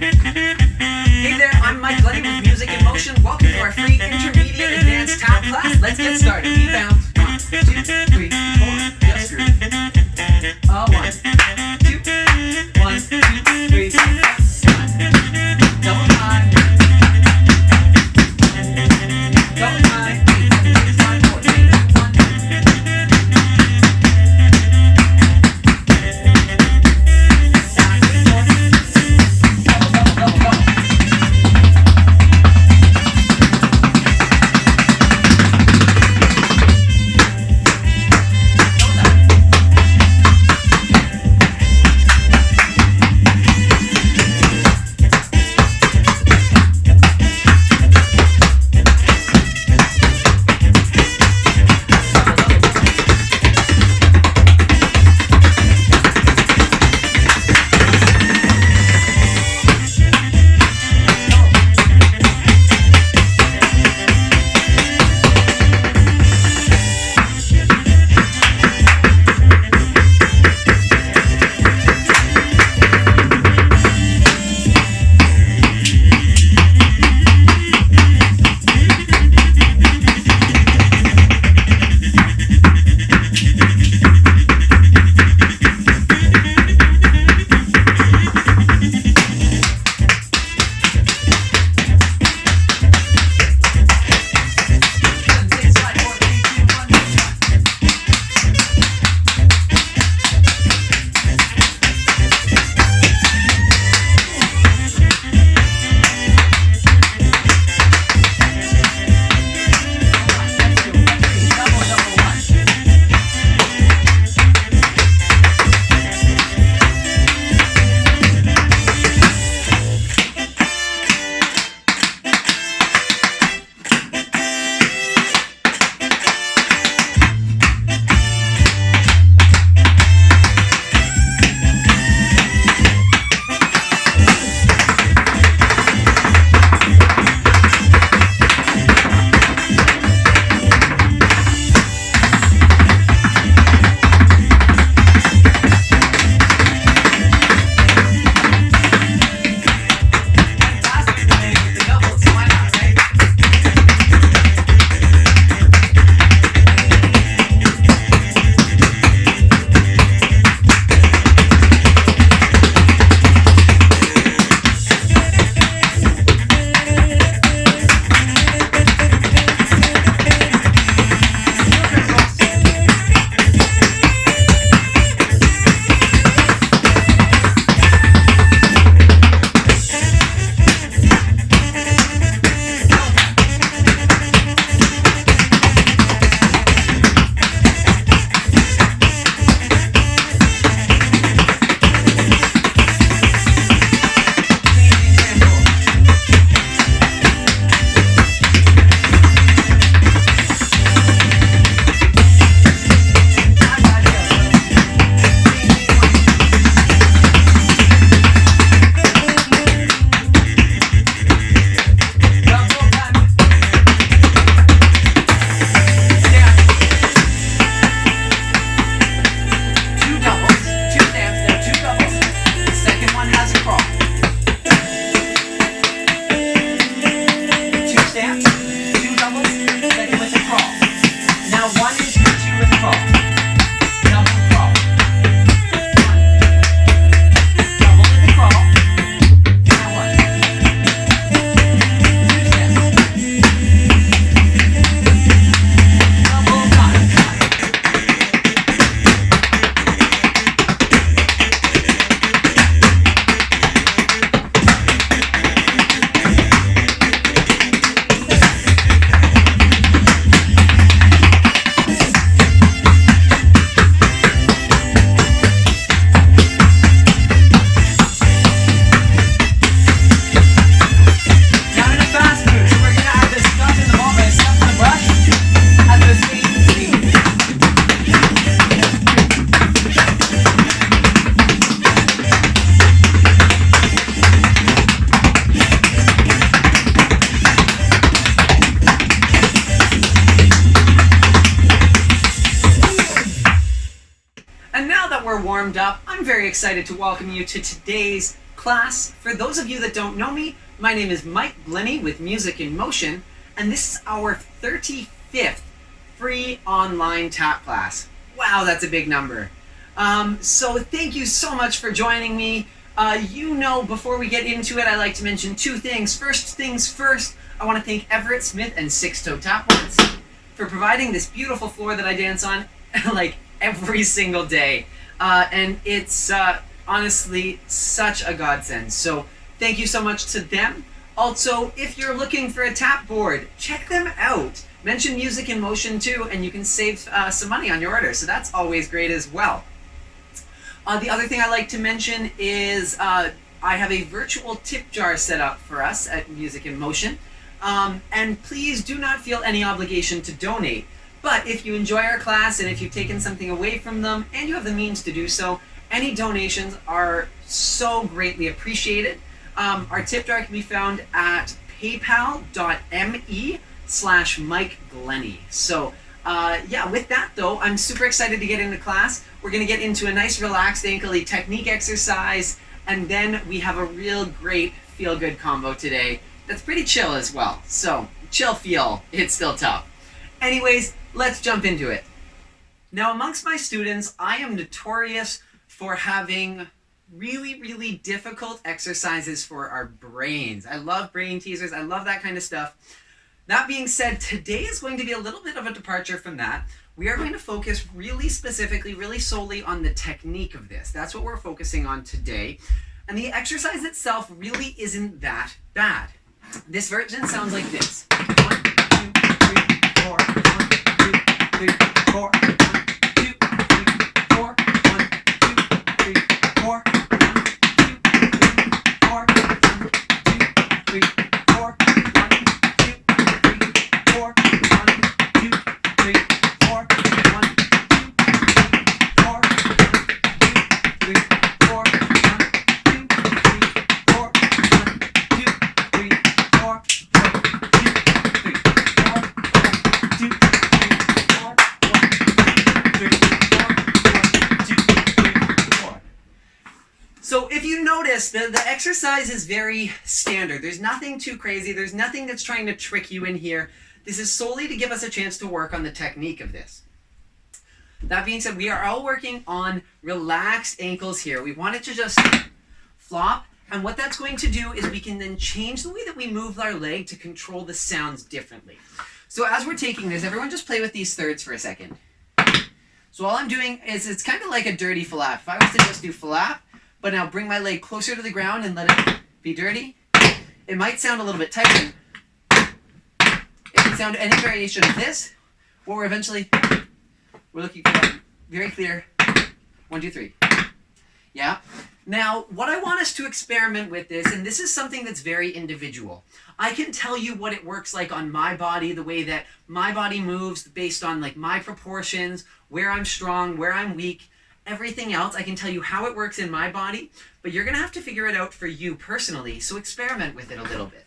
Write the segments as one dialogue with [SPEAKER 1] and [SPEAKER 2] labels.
[SPEAKER 1] Hey there, I'm Mike Lenny with Music in Motion. Welcome to our free intermediate advanced tap class. Let's get started. Beat bounce. 1, 2, 3, 4. Just groove. 1, 2, 1, 2, 3, 4. Double time. Double time. 8, 7, 6, 5, 4, 3, 2, 1. warmed up, I'm very excited to welcome you to today's Class, for those of you that don't know me, my name is Mike Glennie with Music in Motion, and this is our 35th free online tap class. Wow, that's a big number. So thank you so much for joining me. Before we get into it, I like to mention two things. First things first, I want to thank Everett Smith and Six Toe Tap Boards for providing this beautiful floor that I dance on like every single day. And it's honestly such a godsend. So thank you so much to them. Also, if you're looking for a tap board, check them out. Mention Music in Motion too, and you can save some money on your order. So that's always great as well. The other thing I like to mention is I have a virtual tip jar set up for us at Music in Motion. And please do not feel any obligation to donate. But if you enjoy our class and if you've taken something away from them and you have the means to do so, any donations are so greatly appreciated. Our tip jar can be found at paypal.me/Mike Glennie. So with that though, I'm super excited to get into class. We're going to get into a nice relaxed ankle technique exercise, and then we have a real great feel-good combo today that's pretty chill as well. So chill feel, it's still tough. Anyways, let's jump into it. Now, amongst my students, I am notorious for having really, really difficult exercises for our brains. I love brain teasers. I love that kind of stuff. That being said, today is going to be a little bit of a departure from that. We are going to focus really specifically, really solely on the technique of this. That's what we're focusing on today. And the exercise itself really isn't that bad. This version sounds like this. 1, 2, 3, 4. 1, 2, 3, 4. 1, 2, 3, 4. 1, 2, 3, 4. 1, 2, 3, 4. 1, 2, 3, 4. 1, 2, 3, 4. 1, 2, 3, 4. 1, 2, 3, 4. So if you notice, the exercise is very standard. There's nothing too crazy. There's nothing that's trying to trick you in here. This is solely to give us a chance to work on the technique of this. That being said, we are all working on relaxed ankles here. We want it to just flop. And what that's going to do is we can then change the way that we move our leg to control the sounds differently. So as we're taking this, everyone just play with these thirds for a second. So all I'm doing is it's kind of like a dirty flap. If I was to just do flap, but now bring my leg closer to the ground and let it be dirty, it might sound a little bit tighter. It can sound any variation of this, or we're looking for that very clear 1, 2, 3. Yeah. Now, what I want us to experiment with is, and this is something that's very individual. I can tell you what it works like on my body, the way that my body moves based on like my proportions, where I'm strong, where I'm weak, everything else. I can tell you how it works in my body, but you're going to have to figure it out for you personally, so experiment with it a little bit.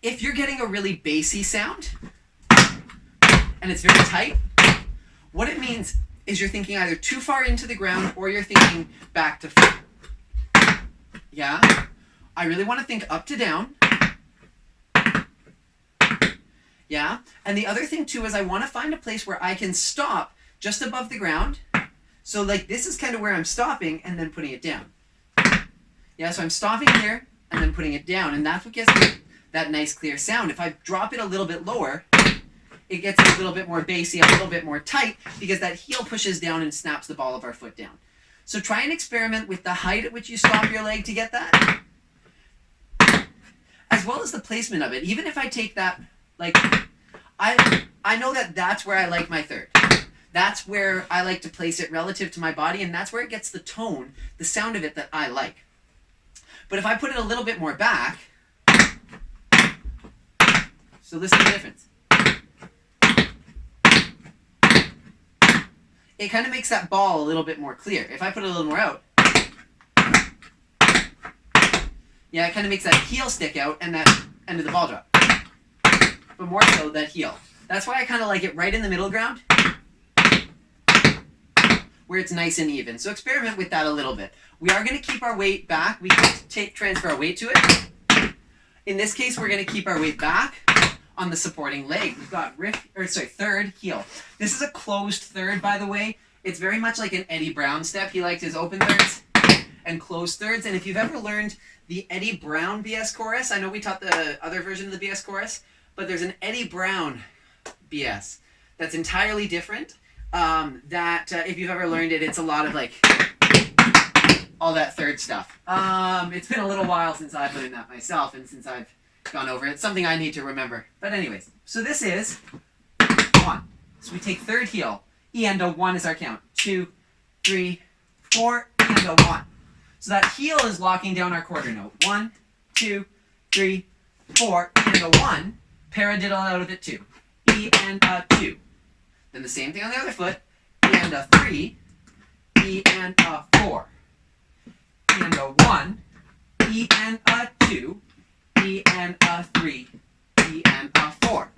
[SPEAKER 1] If you're getting a really bassy sound, and it's very tight, what it means is you're thinking either too far into the ground or you're thinking back to front. Yeah? I really want to think up to down. Yeah? And the other thing too is I want to find a place where I can stop just above the ground. So like this is kind of where I'm stopping and then putting it down. Yeah, so I'm stopping here and then putting it down, and that's what gives me that nice clear sound. If I drop it a little bit lower, it gets a little bit more bassy, a little bit more tight, because that heel pushes down and snaps the ball of our foot down. So try and experiment with the height at which you stop your leg to get that, as well as the placement of it. Even if I take that, like, I know that that's where I like my third. That's where I like to place it relative to my body, and that's where it gets the tone, the sound of it that I like. But if I put it a little bit more back, so listen to the difference. It kind of makes that ball a little bit more clear. If I put it a little more out, yeah, it kind of makes that heel stick out and that end of the ball drop. But more so that heel. That's why I kind of like it right in the middle ground. where it's nice and even. So experiment with that a little bit. We are going to keep our weight back. We can transfer our weight to it. In this case, we're going to keep our weight back on the supporting leg. We've got third heel. This is a closed third, by the way. It's very much like an Eddie Brown step. He liked his open thirds and closed thirds. And if you've ever learned the Eddie Brown BS chorus, I know we taught the other version of the BS chorus, but there's an Eddie Brown BS that's entirely different. If you've ever learned it, it's a lot of like all that third stuff. It's been a little while since I've learned that myself and since I've gone over it. It's something I need to remember. But anyways, so this is 1. So we take third heel. E and a 1 is our count. 2, 3, 4, E and a 1. So that heel is locking down our quarter note. 1, 2, 3, 4, E and a 1. Paradiddle out of it 2. E and a 2. Then the same thing on the other foot. E and a 3. E and a 4. E and a 1. E and a 2. E and a 3. E and a 4.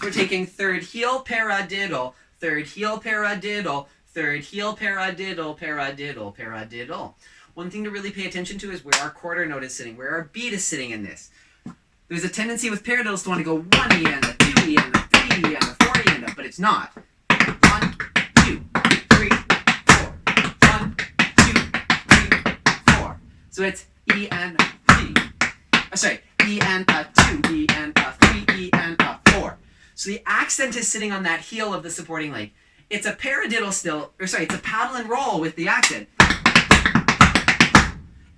[SPEAKER 1] We're taking third heel, paradiddle. Third heel, paradiddle. Third heel, paradiddle, paradiddle, paradiddle. One thing to really pay attention to is where our quarter note is sitting, where our beat is sitting in this. There's a tendency with paradiddles to want to go 1 E and a 2 E and a 3 E and a 4 E and a, but it's not. 1, 2, 3, 4. 1, 2, 3, 4. So it's E and a 3. E and a 2, E and a 3, E and a 4. So the accent is sitting on that heel of the supporting leg. It's a paradiddle still, it's a paddle and roll with the accent.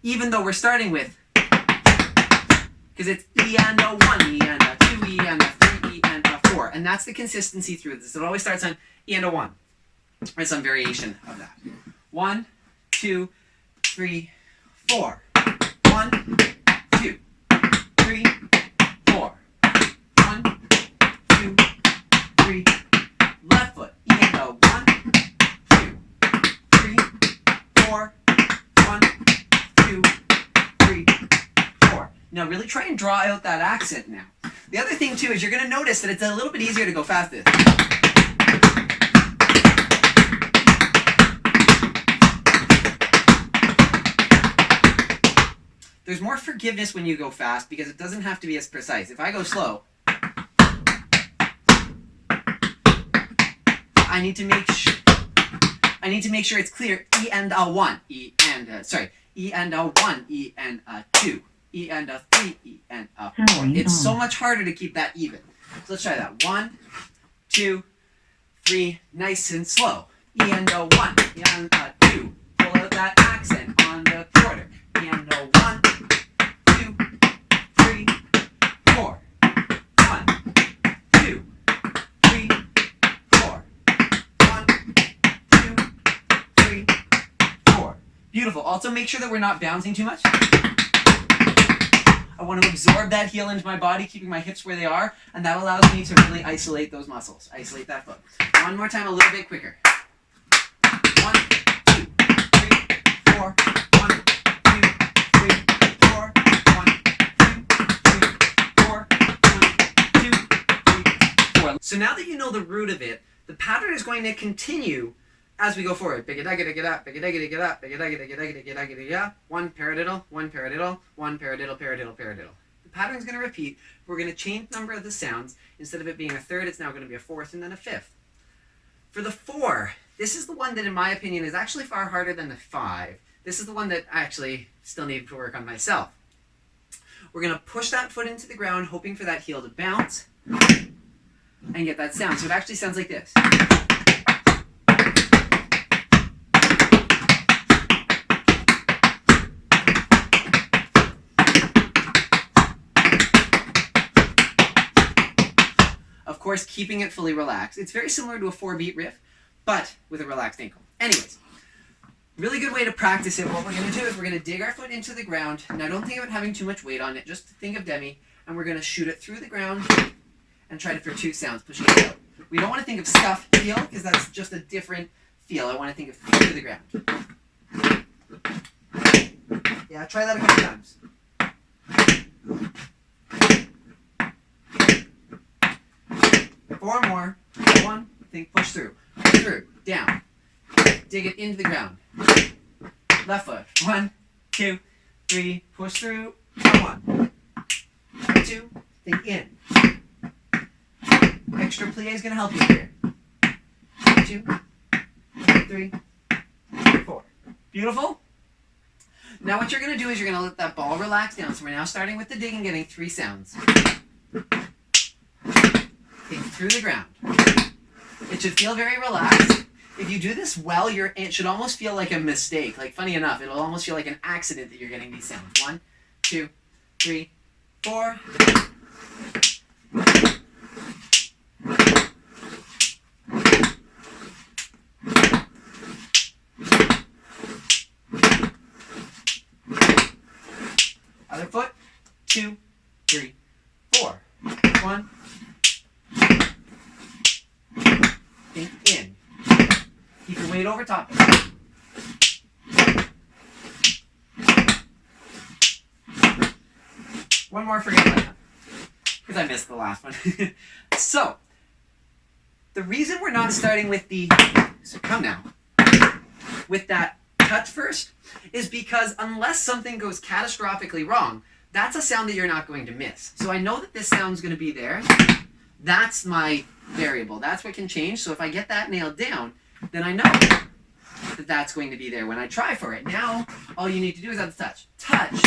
[SPEAKER 1] Even though we're starting with, because it's E and a 1, E and a 2, E and a 3, E and a 4. And that's the consistency through this. It always starts on E and a 1. Or some variation of that. 1, 2, 3, 4. 1, 2, 3, 4. 1, 2, 3. Left foot. E and a 1, 2, 3, 4. 1, 2, 3, 4. Now really try and draw out that accent now. The other thing too is you're going to notice that it's a little bit easier to go fast this. There's more forgiveness when you go fast because it doesn't have to be as precise. If I go slow, I need to make sure it's clear. E and a 1, E and a 1, E and a 2, E and a 3, E and a 4. It's so much harder to keep that even. So let's try that. 1, 2, 3, nice and slow. E and a 1, E and a 2. Pull out that accent on the quarter. E and a 1, 2, 3, 4. 1, 2, 3, 4. 1, 2, 3, 4. Beautiful. Also make sure that we're not bouncing too much. I want to absorb that heel into my body, keeping my hips where they are, and that allows me to really isolate those muscles. Isolate that foot. One more time, a little bit quicker. 1, 2, 3, 4. 1, 2, 3, 4. 1, 2, 3, 4. 1, 2, 3, 4. So now that you know the root of it, the pattern is going to continue as we go forward. One paradiddle, one paradiddle, one paradiddle, paradiddle, paradiddle. The pattern is going to repeat. We're going to change the number of the sounds. Instead of it being a third, it's now going to be a fourth and then a fifth. For the 4, this is the one that in my opinion is actually far harder than the 5. This is the one that I actually still need to work on myself. We're going to push that foot into the ground, hoping for that heel to bounce and get that sound. So it actually sounds like this. Of course, keeping it fully relaxed. It's very similar to a 4-beat riff, but with a relaxed ankle. Anyways, really good way to practice it. What we're going to do is we're going to dig our foot into the ground. Now, don't think of it having too much weight on it. Just think of demi, and we're going to shoot it through the ground and try it for 2 sounds, pushing it out. We don't want to think of scuff feel, because that's just a different feel. I want to think of through the ground. Yeah, try that a couple times. Four more. 1, think, push through, down, dig it into the ground. Left foot. 1, 2, 3. Push through. 1, 2. Think in. Extra plie is going to help you here. 2, 3, 4. Beautiful. Now what you're going to do is you're going to let that ball relax down. So we're now starting with the dig and getting 3 sounds. Think through the ground. It should feel very relaxed. If you do this well, it should almost feel like a mistake. Like, funny enough, it'll almost feel like an accident that you're getting these sounds. 1, 2, 3, 4. Other foot. 2, 3, 4. 1. Think in. Keep your weight over top. One more, forget about that. Because I missed the last one. So, the reason we're not starting with with that touch first, is because unless something goes catastrophically wrong, that's a sound that you're not going to miss. So I know that this sound's going to be there. That's my variable. That's what can change. So if I get that nailed down, then I know that that's going to be there when I try for it. Now, all you need to do is have the touch. Touch.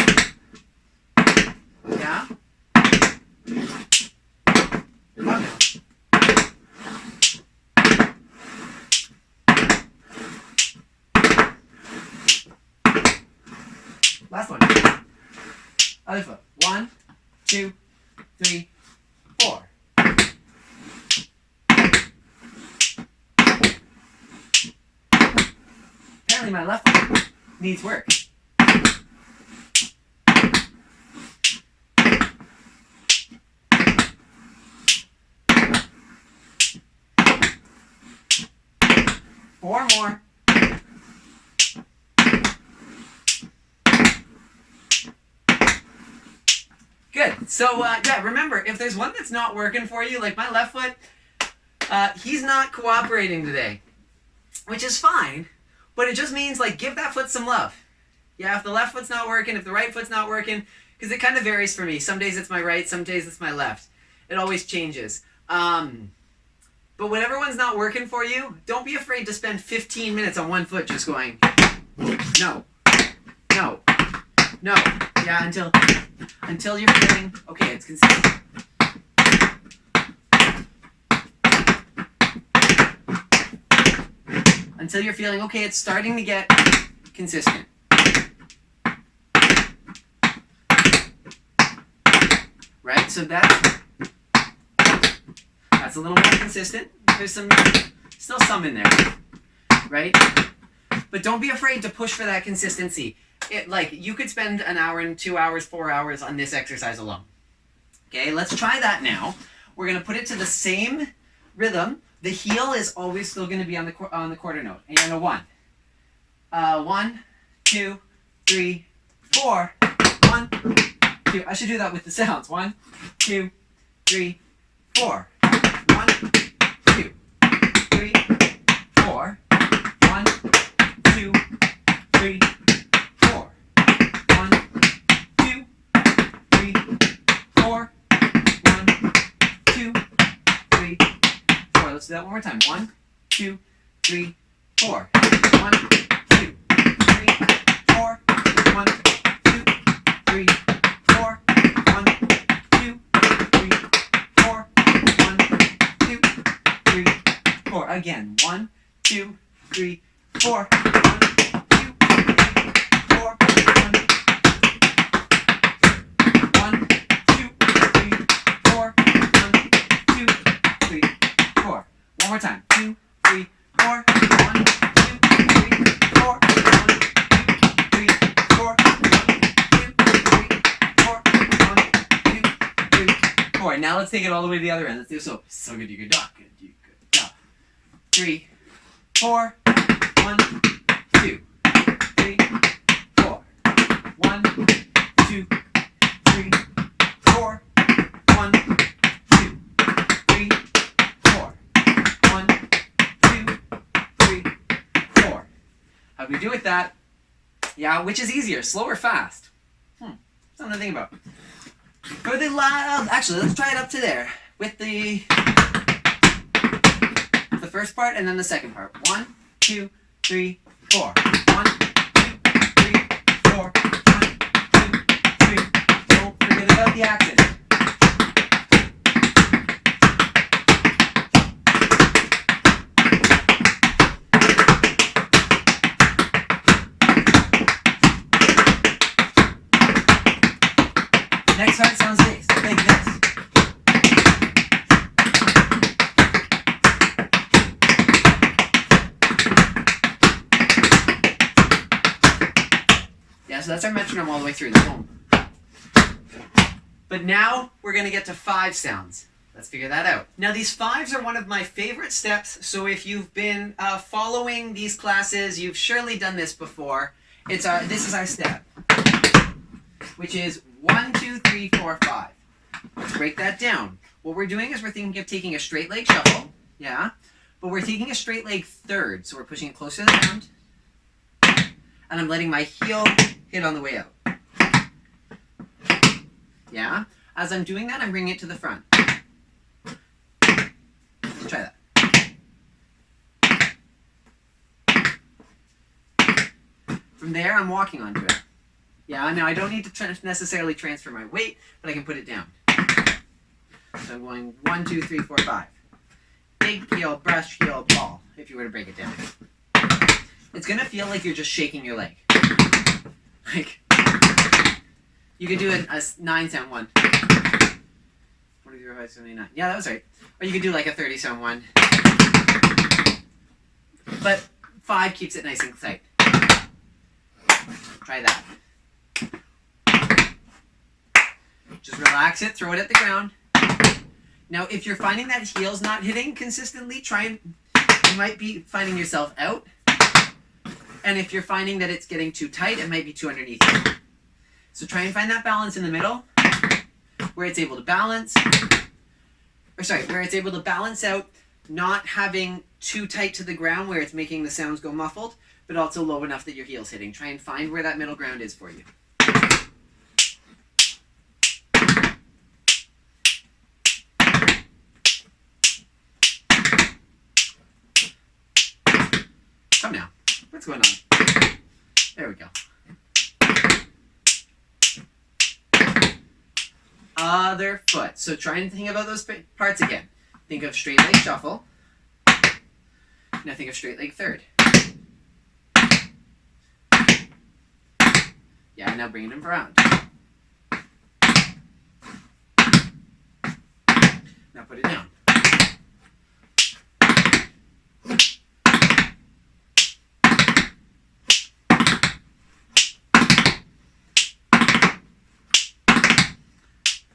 [SPEAKER 1] Yeah? Now. Last one. Other foot. 1, 2, 3, 4. Apparently my left foot needs work. Four more. Good. So, yeah, remember, if there's one that's not working for you, like my left foot, he's not cooperating today, which is fine, but it just means, like, give that foot some love. Yeah, if the left foot's not working, if the right foot's not working, because it kind of varies for me. Some days it's my right, some days it's my left. It always changes. But whenever one's not working for you, don't be afraid to spend 15 minutes on one foot just going, no, no, no. Yeah, until you're feeling, okay, it's consistent. Until you're feeling, okay, it's starting to get consistent. Right, so that's a little more consistent. There's still some in there, right? But don't be afraid to push for that consistency. You could spend an hour and 2 hours, 4 hours on this exercise alone. Okay, let's try that now. We're going to put it to the same rhythm. The heel is always still going to be on the quarter note. And you're going to 1, 2, 3, 4. 1, 2. I should do that with the sounds. 1, 2, 3, 4. 1, 2, 3, 4. 1, 2, 3, 4. 1, 2, 3, 4. 1, 2, 3, 4. Let's do that one more time. 1, 2, 3, 4. 1, 2, 3, 4. 1, 2, 3, 4. 1, 2, 3, 4. 1, 2, 3, 4. Again. 1, 2, 3, 4. 1, 2, 3, 4. 1, 2, 3, 4. 1, 2, 3, 4. One more time. 2, 3, 4. 1, 2, 3, 4. 1, 2, 3, 4. 1, 2, 3, 4. 1, 2, 3, 4. Now let's take it all the way to the other end. Let's do so. So good, you could duck. Good, you could duck. 3, 4. 1, 2, 3, 4. 1, 2, 3, 4. 1, 2, 3, 4. 1, 2, 3, 4. How do we do with that? Yeah, which is easier, slow or fast? Something to think about. For the loud, actually, let's try it up to there with the first part and then the second part. 1, 2, 3, 4. 1, 2, 3, 4. 1, 2, 3. Don't forget about the accent. Next part sounds like this. Yeah, so that's our metronome all the way through the boom. But now we're going to get to 5 sounds. Let's figure that out. Now these 5s are one of my favorite steps, so if you've been following these classes, you've surely done this before. This is our step, which is 1, 2, 3, 4, 5. Let's break that down. What we're doing is we're thinking of taking a straight leg shuffle, yeah, but we're taking a straight leg third, so we're pushing it closer to the ground, and I'm letting my heel hit on the way out. Yeah? As I'm doing that, I'm bringing it to the front. Let's try that. From there, I'm walking onto it. Yeah, now I don't need to necessarily transfer my weight, but I can put it down. So I'm going 1, 2, 3, 4, 5. Big heel, brush, heel, ball, if you were to break it down. It's going to feel like you're just shaking your leg. Like, you could do a 9 sound 1. 43, 5, 79. Yeah, that was right. Or you could do like a 30 sound 1. But 5 keeps it nice and tight. Try that. Just relax it, throw it at the ground. Now, if you're finding that heel's not hitting consistently, you might be finding yourself out. And if you're finding that it's getting too tight, it might be too underneath you. So try and find that balance in the middle, where it's able to balance, where it's able to balance out, not having too tight to the ground where it's making the sounds go muffled, but also low enough that your heel's hitting. Try and find where that middle ground is for you. Come now. What's going on? There we go. Other foot. So try and think about those parts again. Think of straight leg shuffle. Now think of straight leg third. Yeah, now bringing them around. Now put it down.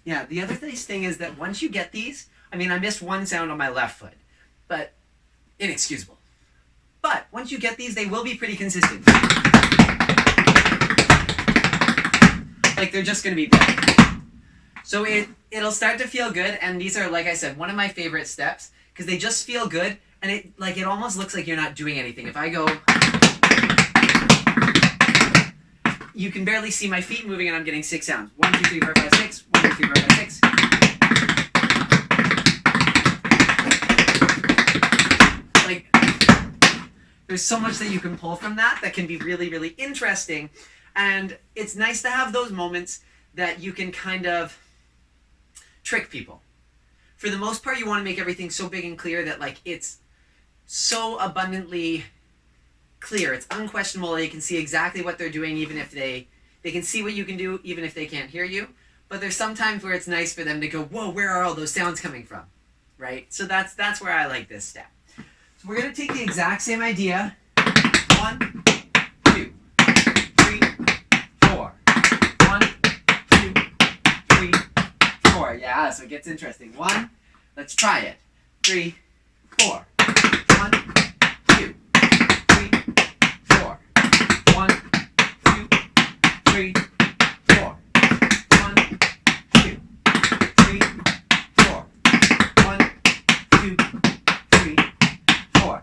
[SPEAKER 1] Yeah, the other nice thing is that once you get these, I missed one sound on my left foot, but inexcusable. But once you get these, they will be pretty consistent. Like they're just going to be there. So it'll start to feel good, and these are, like I said, one of my favorite steps because they just feel good, and it almost looks like you're not doing anything. If I go, you can barely see my feet moving, and I'm getting 6 sounds. 1, 2, 3, 4, 5, 6. 1, 2, 3, 4, 5, 6. Like, there's so much that you can pull from that can be really, really interesting. And it's nice to have those moments that you can kind of trick people. For the most part, you want to make everything so big and clear that it's so abundantly clear. It's unquestionable. They can see exactly what they're doing, even if they can see what you can do, even if they can't hear you. But there's some times where it's nice for them to go, whoa, where are all those sounds coming from? Right? So that's where I like this step. So we're going to take the exact same idea. 1, 2, 3, 4. 1, 2, 3, 4. Yeah, so it gets interesting. 1, let's try it. 3, 4. 1, 2, 3, 4. 1, 2, 3, 4. 1, 2, 3, 4. 1, 2, 3, 4.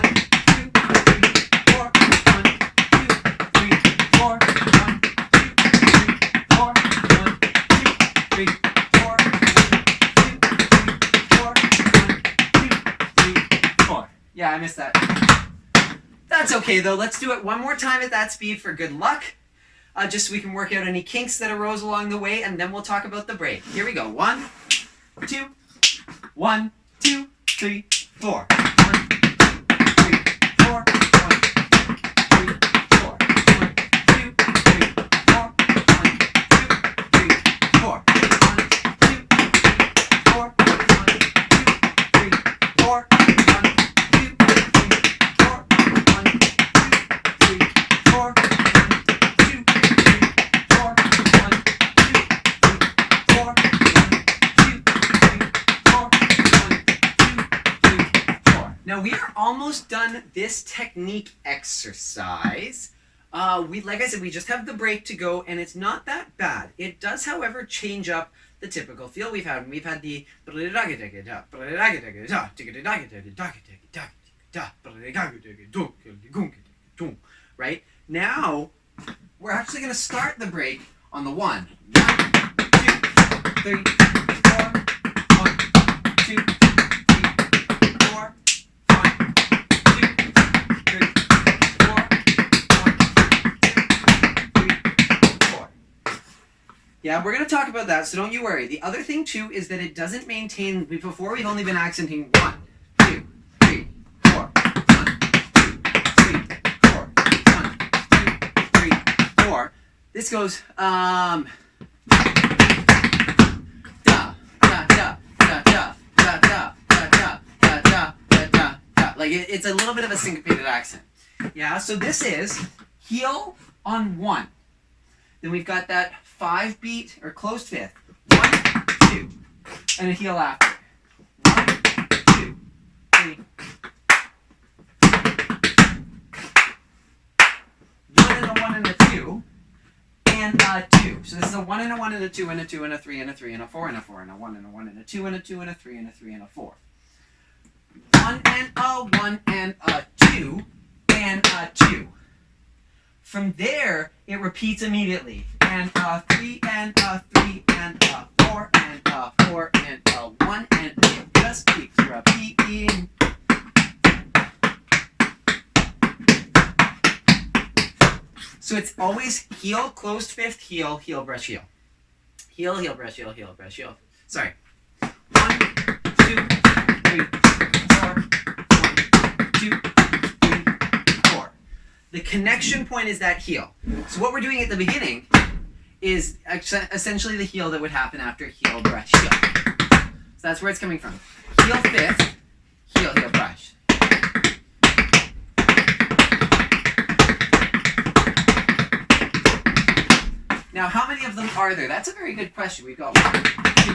[SPEAKER 1] Yeah, I missed that. That's okay though. Let's do it one more time at that speed for good luck. Just so we can work out any kinks that arose along the way, and then we'll talk about the break. Here we go. 1, 2, 1, 2, 3, 4. 1, 2, 3, 4. 1, 2, 3, 4. 1, 2, 3, 4. 1, 2, 3, 4. 1, 2, 3, 4. 1, 2, 3, 4. 'Now we are almost done this technique exercise. Like I said, we just have the break to go, and it's not that bad. It does, however, change up the typical feel we've had. We've had the right? Now we're actually going to start the break on the 1. 1, 2, 3, 4. 1, 2, 3, 4. 1, 2, 3, 4. 1, 2, 3, 4. Yeah, we're going to talk about that, so don't you worry. The other thing, too, is that it doesn't maintain... Before, we've only been accenting 1, 2, 3, 4. 1, 2, 3, 4. 1, 2, 3, 4. This goes, da, da, da, da, da, da, da, da, da, da, da, da, da. Like, it's a little bit of a syncopated accent. Yeah, so this is heel on 1. Then we've got that 5 beat, or closed fifth. 1, 2, and a heel after. 1, 2, 3. 1 and a 1 and a 2. And a 2. So this is a 1 and a 1 and a 2 and a 2 and a 3 and a 3 and a 4 and a 4 and a 1 and a 1 and a 2 and a 2 and a 3 and a 3 and a 4. 1 and a 1 and a 2 and a 2. From there, it repeats immediately. And a 3 and a 3 and a 4 and a 4 and a 1 and it just keeps repeating. So it's always heel, closed fifth, heel, heel, brush, heel. Heel, heel, brush, heel, heel, brush, heel. Sorry. 1, 2, 3, 4. 1, 2, 3, 4. The connection point is that heel. So what we're doing at the beginning is essentially the heel that would happen after heel, brush, heel. So that's where it's coming from. Heel fifth, heel, heel, brush. Now, how many of them are there? That's a very good question. We've got 1, 2, 3,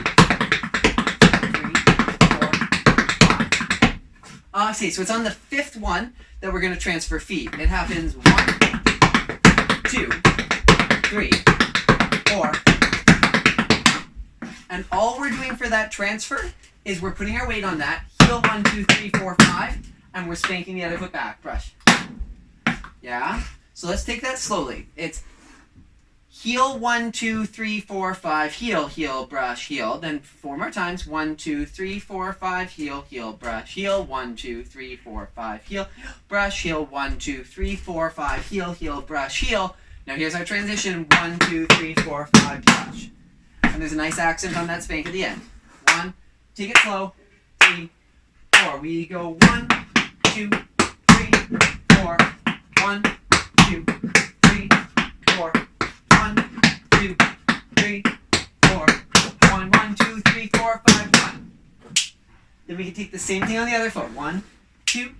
[SPEAKER 1] 4, 5. See, so it's on the fifth one that we're going to transfer feet. It happens 1, 2, 3, 4. And all we're doing for that transfer is we're putting our weight on that. Heel 1, 2, 3, 4, 5. And we're spanking the other foot back. Brush. Yeah? So let's take that slowly. It's heel 1, 2, 3, 4, 5, heel, heel, brush, heel. Then 4 more times. 1, 2, 3, 4, 5, heel, heel, brush, heel. 1, 2, 3, 4, 5, heel, brush, heel. 1, 2, 3, 4, 5, heel, heel, brush, heel. Now here's our transition. 1, 2, 3, 4, 5, brush. And there's a nice accent on that spank at the end. 1, take it slow. 3, 4. We go 1, 2, 3, 4. 1, 2, 3, 4. 1, 2, 3, 4. 1, 1, 2, 3, 4, 5, 1. Then we can take the same thing on the other foot. 1, 2,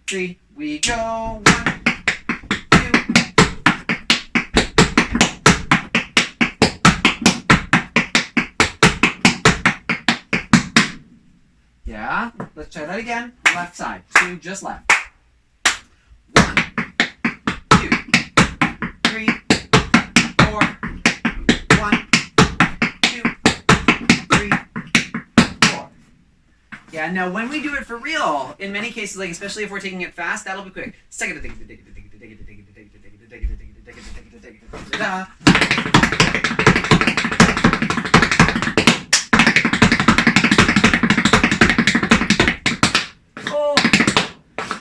[SPEAKER 1] 3. We go 1, 2. Yeah, let's try that again. Left side. 2, just left. 1, 2, 3, 4. 1, 2, 3, 4. Yeah, now when we do it for real, in many cases, like especially if we're taking it fast, that'll be quick.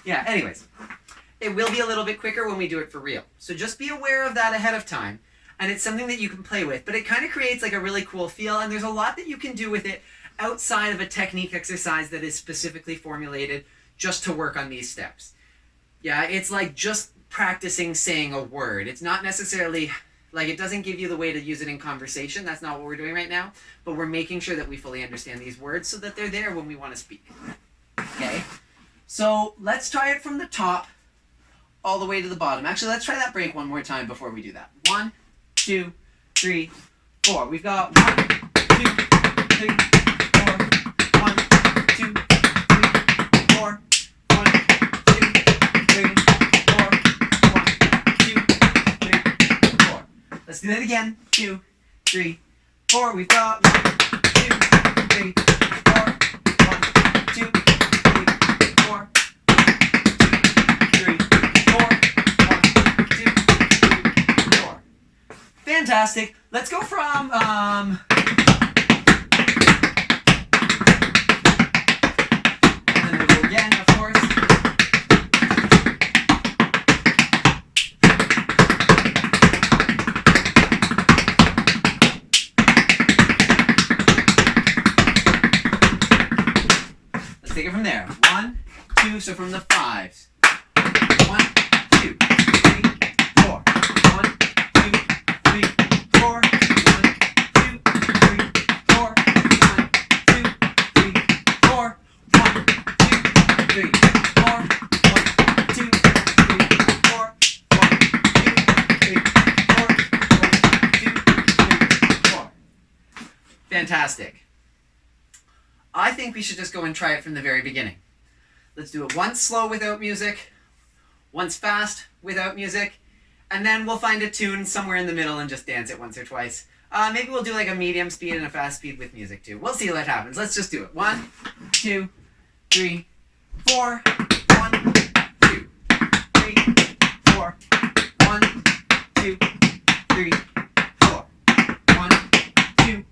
[SPEAKER 1] Yeah, anyways, it will be a little bit quicker when we do it for real. So just be aware of that ahead of time. And it's something that you can play with. But it kind of creates like a really cool feel. And there's a lot that you can do with it outside of a technique exercise that is specifically formulated just to work on these steps. Yeah, it's like just practicing saying a word. It's not necessarily, like it doesn't give you the way to use it in conversation. That's not what we're doing right now. But we're making sure that we fully understand these words so that they're there when we want to speak. Okay? So let's try it from the top all the way to the bottom. Actually, let's try that break one more time before we do that. 1, 2, 3, 4. We've got 1, 2, 3, 4. 1, 2, 3, 4. 1, 2, 3, 4. 1, 2, 3, 4. Let's do that again. 2, 3, 4. We've got 1, 2, 3, 4. 1, 2, 3, 4. 3, 4. 1, 2, 3, 4. Fantastic. Let's go from and then we'll go again, of course. Let's take it from there. 1, 2, so from the 5s. 1, 2, 3, 4. 1, 2, 3, 4. 1, 2, 3, 4. 1, 2, 3, 4. 1, 2, 3, 4. 1, 2, 3, 4. 1, 2, 3, 4. 1, 2, 3, 4. Fantastic. I think we should just go and try it from the very beginning. Let's do it once slow without music, once fast without music, and then we'll find a tune somewhere in the middle and just dance it once or twice. Maybe we'll do like a medium speed and a fast speed with music too. We'll see what happens. Let's just do it. 1, 2, 3, 4. 1, 2, 3, 4. 1, 2, 3, 4. 1, 2,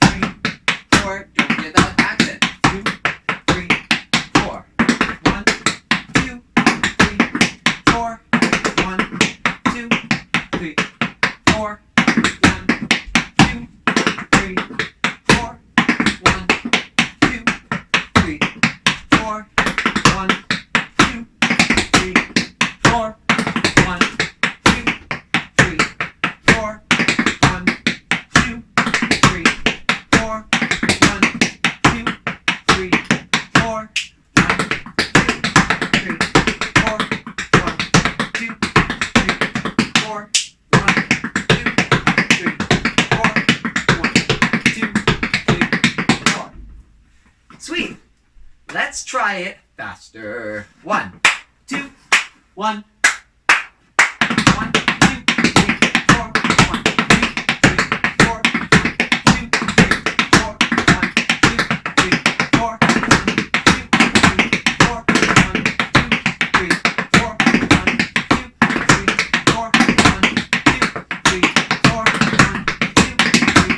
[SPEAKER 1] 3, 4. Don't forget that accent. 2, 3, 4. 1, 2, 3, 4. 1, 2, 3, 4. 1, 2, 3, Let's try it faster. 1, 2, 1. 1, 2, 3, 4. 1, 2, 3, 4. 1, 2, 3, 4. 1, 2, 3, 4. 1, 2, 3, 4. 1, 2, 3, 4. 1, 2, 3,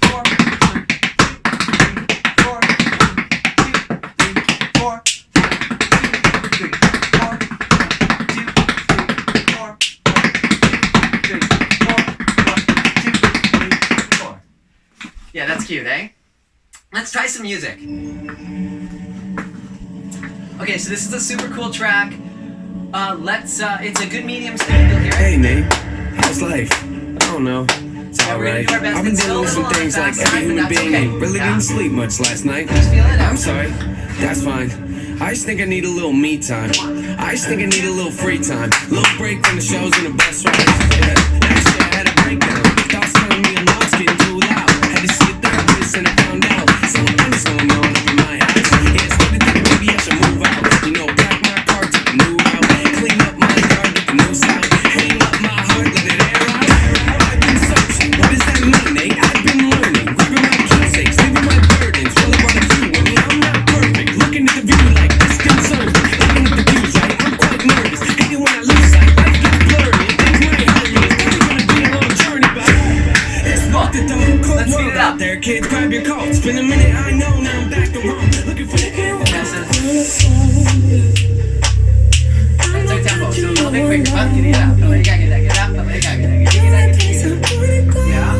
[SPEAKER 1] 4. 1, Yeah, that's cute, eh? Let's try some music. Okay, so this is a super cool track. It's a good medium speed. You'll hear it.
[SPEAKER 2] Hey, Nate. How's life? I don't know. It's alright. I've been dealing with some things like every human being and really didn't sleep much last night.
[SPEAKER 1] Just feel it out.
[SPEAKER 2] I'm sorry. That's fine. I just think I need a little me time. I just think I need a little free time. A little break from the shows and the bus rides. Yeah. Actually, I had a breakdown. Thoughts telling me I'm lost, getting too loud. Had to see a therapist and I found out something's going on up in my house. Yeah, started thinking maybe I should move out. You know, pack my car, take a new route. Clean up my yard, get the new sound. Hang up my heart, let it air out. I've been searching. What does that mean, Nate? I've been learning. Grabbing my keepsakes, leaving my burdens. Really wanna do with me. I'm not perfect. Looking at the view like this concerns me. Looking at the views right, I'm quite nervous. Hating when I lose sight, life gets blurry. Things might hurt me. It's probably gonna be a long journey, but it's about the whole cold world out there. Kids, grab your coat. It's been a minute, I know. Now I'm back to home. Looking for the end.
[SPEAKER 1] It's our tempo, so a little bit quicker. But get it out. Get out. Yeah.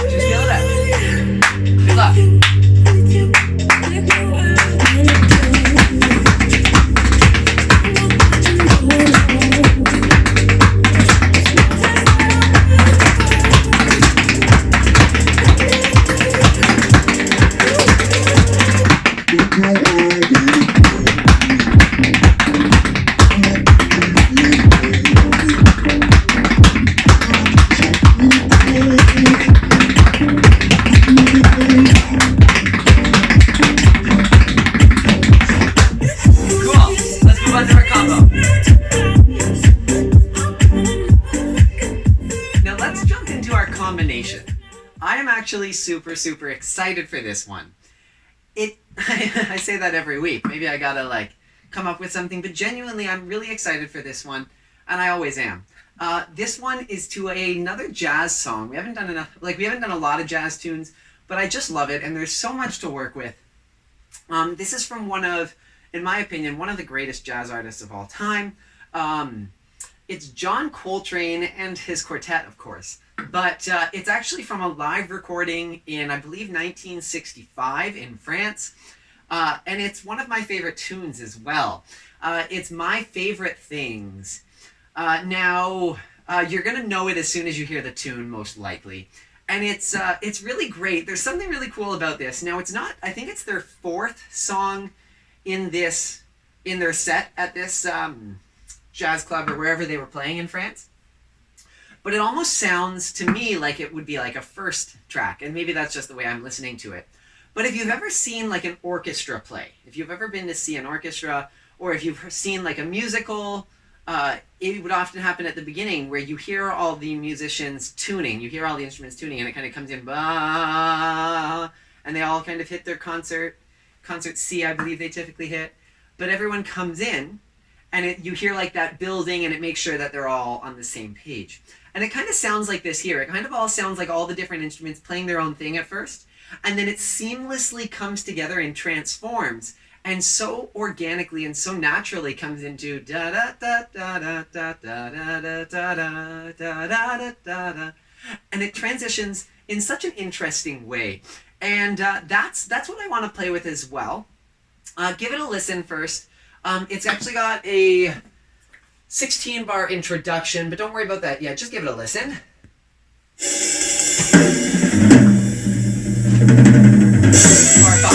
[SPEAKER 1] Just feel it out. Good luck. Actually super excited for this one. I say that every week. Maybe I gotta come up with something, but genuinely I'm really excited for this one, and I always am. This one is to another jazz song. We haven't done a lot of jazz tunes, but I just love it, and there's so much to work with. This is from in my opinion, one of the greatest jazz artists of all time. It's John Coltrane and his quartet, of course. But it's actually from a live recording in, I believe, 1965 in France. And it's one of my favorite tunes as well. It's My Favorite Things. Now, you're going to know it as soon as you hear the tune, most likely. And it's really great. There's something really cool about this. Now, I think it's their fourth song in their set at this jazz club or wherever they were playing in France. But it almost sounds to me like it would be like a first track, and maybe that's just the way I'm listening to it. But if you've ever seen like an orchestra play, if you've ever been to see an orchestra, or if you've seen like a musical, it would often happen at the beginning where you hear all the musicians tuning, you hear all the instruments tuning, and it kind of comes in, bah, and they all kind of hit their concert C, I believe they typically hit. But everyone comes in, and you hear like that building, and it makes sure that they're all on the same page. And it kind of sounds like this here. It kind of all sounds like all the different instruments playing their own thing at first, and then it seamlessly comes together and transforms, and so organically and so naturally comes into da da da da da da da da da da da da da da, and it transitions in such an interesting way. And that's what I want to play with as well. Give it a listen first. It's actually got a 16-bar introduction, but don't worry about that yet. Just give it a listen. Bar 5.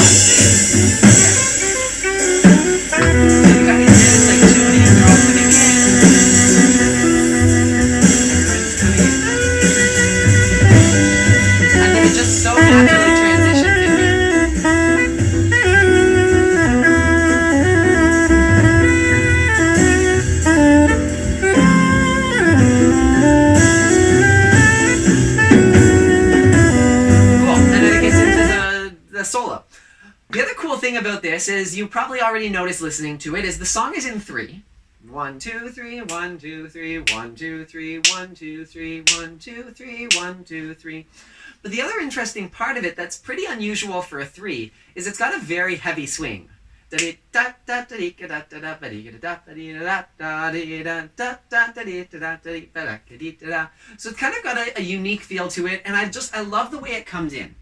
[SPEAKER 1] So you got these minutes like tuning, they're all coming in. And then it just so naturally transitions solo. The other cool thing about this is you probably already noticed listening to it is the song is in 3. 1, 2, 3, 1, 2, 3, 1, 2, 3, 1, 2, 3, 1, 2, 3, 1, 2, 3. But the other interesting part of it that's pretty unusual for a 3 is it's got a very heavy swing. So it kind of got a unique feel to it, and I love the way it comes in.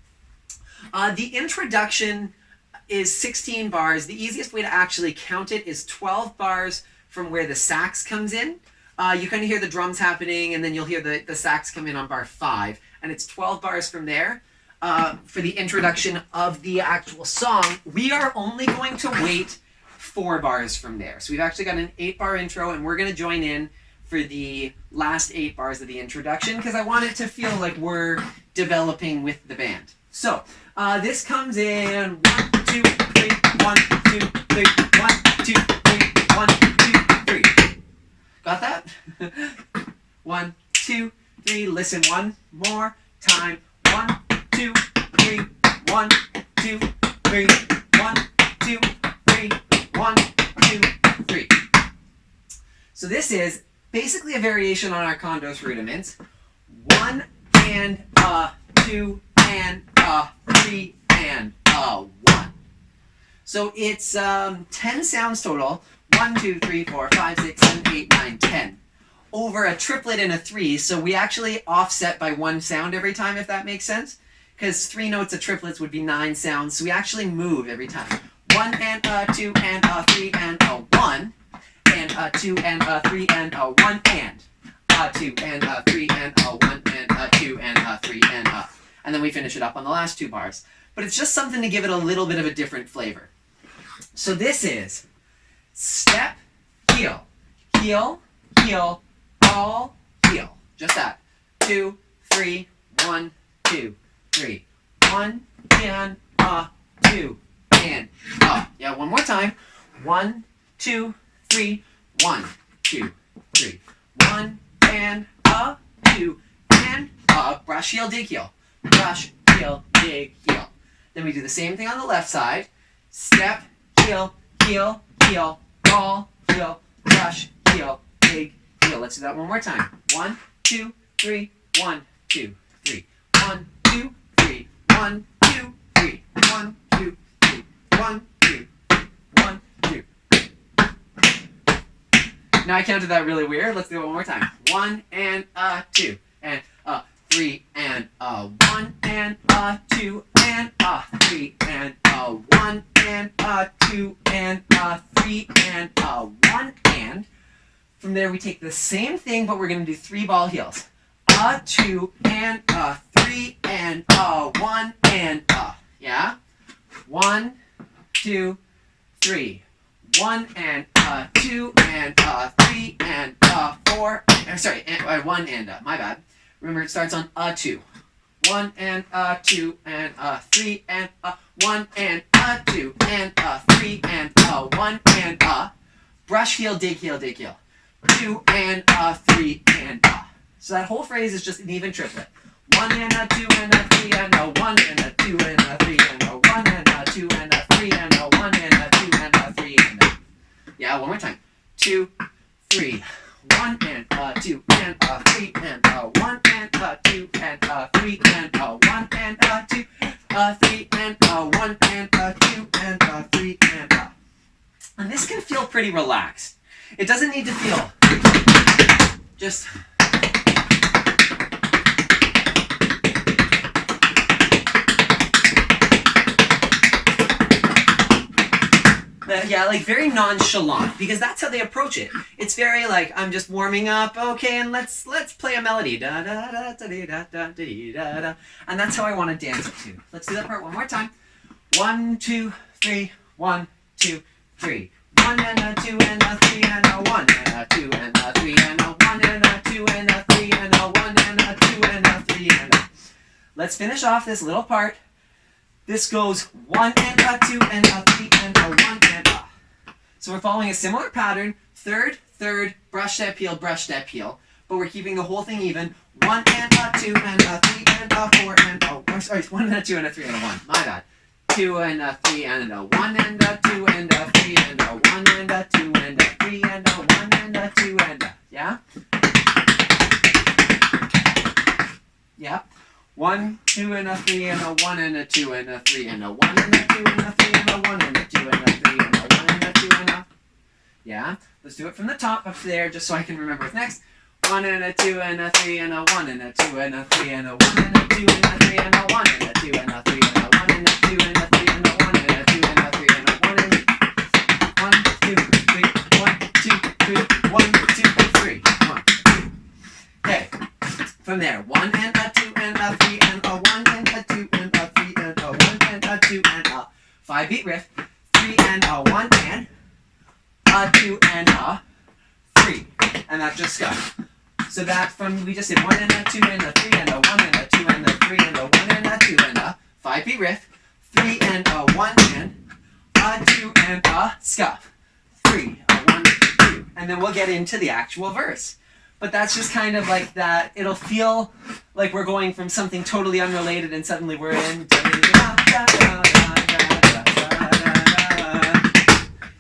[SPEAKER 1] The introduction is 16 bars. The easiest way to actually count it is 12 bars from where the sax comes in. You kind of hear the drums happening, and then you'll hear the sax come in on bar 5, and it's 12 bars from there. For the introduction of the actual song, we are only going to wait 4 bars from there. So we've actually got an 8-bar intro, and we're going to join in for the last 8 bars of the introduction because I want it to feel like we're developing with the band. So this comes in 1, 2, 3, 1, 2, 3, 1, 2, 3, 1, 2, 3. Got that? 1, 2, 3. Listen one more time. 1, 2, 3, 1, 2, 3, 1, 2, 3, 1, 2, 3. So this is basically a variation on our condos rudiments. 1 and a, 2 and a, 3 and a, 1. So it's 10 sounds total. 1, 2, 3, 4, 5, 6, 7, 8, 9, 10. Over a triplet and a 3, so we actually offset by 1 sound every time, if that makes sense. Because 3 notes of triplets would be 9 sounds, so we actually move every time. 1 and a, 2 and a, 3 and a, 1. And a 2 and a, 3 and a, 1 and. A 2 and a, 3 and a, 1 and a, 2 and a, 3 and a. And then we finish it up on the last 2 bars. But it's just something to give it a little bit of a different flavor. So this is step, heel, heel, heel, all, heel. Just that. 2, 3, 1, 2, 3. 1 and a, 2 and a. Yeah, one more time. 1, 2, 3, 1, 2, 3. 1 and a, 2 and a. Brush, heel, dig, heel. Brush, heel, dig, heel. Then we do the same thing on the left side. Step, heel, heel, heel, ball, heel, brush, heel, dig, heel. Let's do that one more time. 1, 2, 3, 1, 2, 3. 1, 2, 3, 1, 2, 3. 1, 2, 3, 1, 2, 1, 2. Now I counted that really weird. Let's do it one more time. 1 and a, 2 and a, 3 and a, 1 and a, 2 and a, 3 and a, 1 and a, 2 and a, 3 and a, 1 and. From there we take the same thing, but we're going to do 3 ball heels. A, 2 and a, 3 and a, 1 and a. Yeah? 1, 2, 3. 1 and a, 2 and a, 3 and a, 4. Sorry, 1 and a. My bad. Remember, it starts on a 2. 1 and a, 2 and a, 3 and a, 1 and a, 2 and a, 3 and a, 1 and a. Brush, heel, dig, heel, dig, heel. 2 and a, 3 and a. So that whole phrase is just an even triplet. 1 and a, 2 and a, 3 and a, 1 and a, 2 and a, 3 and a, 1 and a, 2 and a, 3 and a, 1 and a, 2 and a, 3 and a. Yeah, one more time. 2, 3. 1 and a, 2 and a, 3 and a, 1 and a, 2 and a, 3 and a, 1 and a, 2, 3 and a, 1 and a, 2 and a, 3 and a. And this can feel pretty relaxed. It doesn't need to feel just. Yeah, like very nonchalant, because that's how they approach it. It's very like, I'm just warming up, okay, and let's play a melody, da da da da da da da da da, and that's how I want to dance it to. Let's do that part one more time. 1, 2, 3, 1, 2, 3. 1 and a 2 and a 3 and a 1 and a 2 and a 3 and a 1 and a 2 and a 3 and a 1 and a 2 and a 3 and a. Let's finish off this little part. This goes 1 and a 2 and a 3 and a 1 and a. So we're following a similar pattern. Third, brush, step, heel, but we're keeping the whole thing even. 1 and a 2 and a 3 and a 4 and a. Sorry, 1 and a 2 and a 3 and a 1. My bad. 2 and a 3 and a 1 and a 2 and a 3 and a 1 and a 2 and a 3 and a 1 and a 2 and a, yeah? Yeah. 1, 2 and a 3 and a 1 and a 2 and a 3 and a 1 and a 2 and a 3 and a 1 and a 2 and a 3 and a 1 and a 2 and a, yeah? Let's do it from the top up there just so I can remember what's next. 1 and a 2 and a 3 and a 1 and a 2 and a 3 and a 1 and a 2 and a 3 and a 1 and a 2 and a 3 and a 1 and a 2 and a 3 and a 1 and a 2 and a 3 and a 1 and a 1, 2, 3, 1, 2, 3, 1, 2, 3, 1. Okay. From there, 1 and a 2 and a 3 and a 1 and a 2 and a 3 and a 1 and a 2 and a 5-beat riff, 3 and a 1 and a 2 and a 3. And that's just stuff. So that from, we just did 1 and a 2 and a 3 and a 1 and a 2 and a 3 and a 1 and a 2 and a 5-beat riff, 3 and a 1 and a 2 and a scuff, 3, a 1, 2. And then we'll get into the actual verse. But that's just kind of like that. It'll feel like we're going from something totally unrelated and suddenly we're in.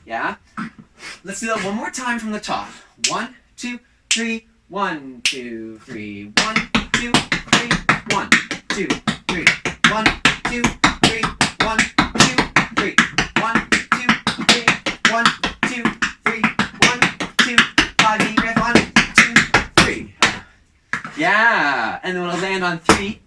[SPEAKER 1] Yeah? Let's do that one more time from the top. 1, 2, 3, 1, 2, 3, 1, 2, 3, 1, 2, 3, 1, 2, 3, 1, 2, 3, 1, 2, 3, 1, 2, 3, 1, 2, 5 riff, 1, 2, 3. Yeah, and then we'll land on 3,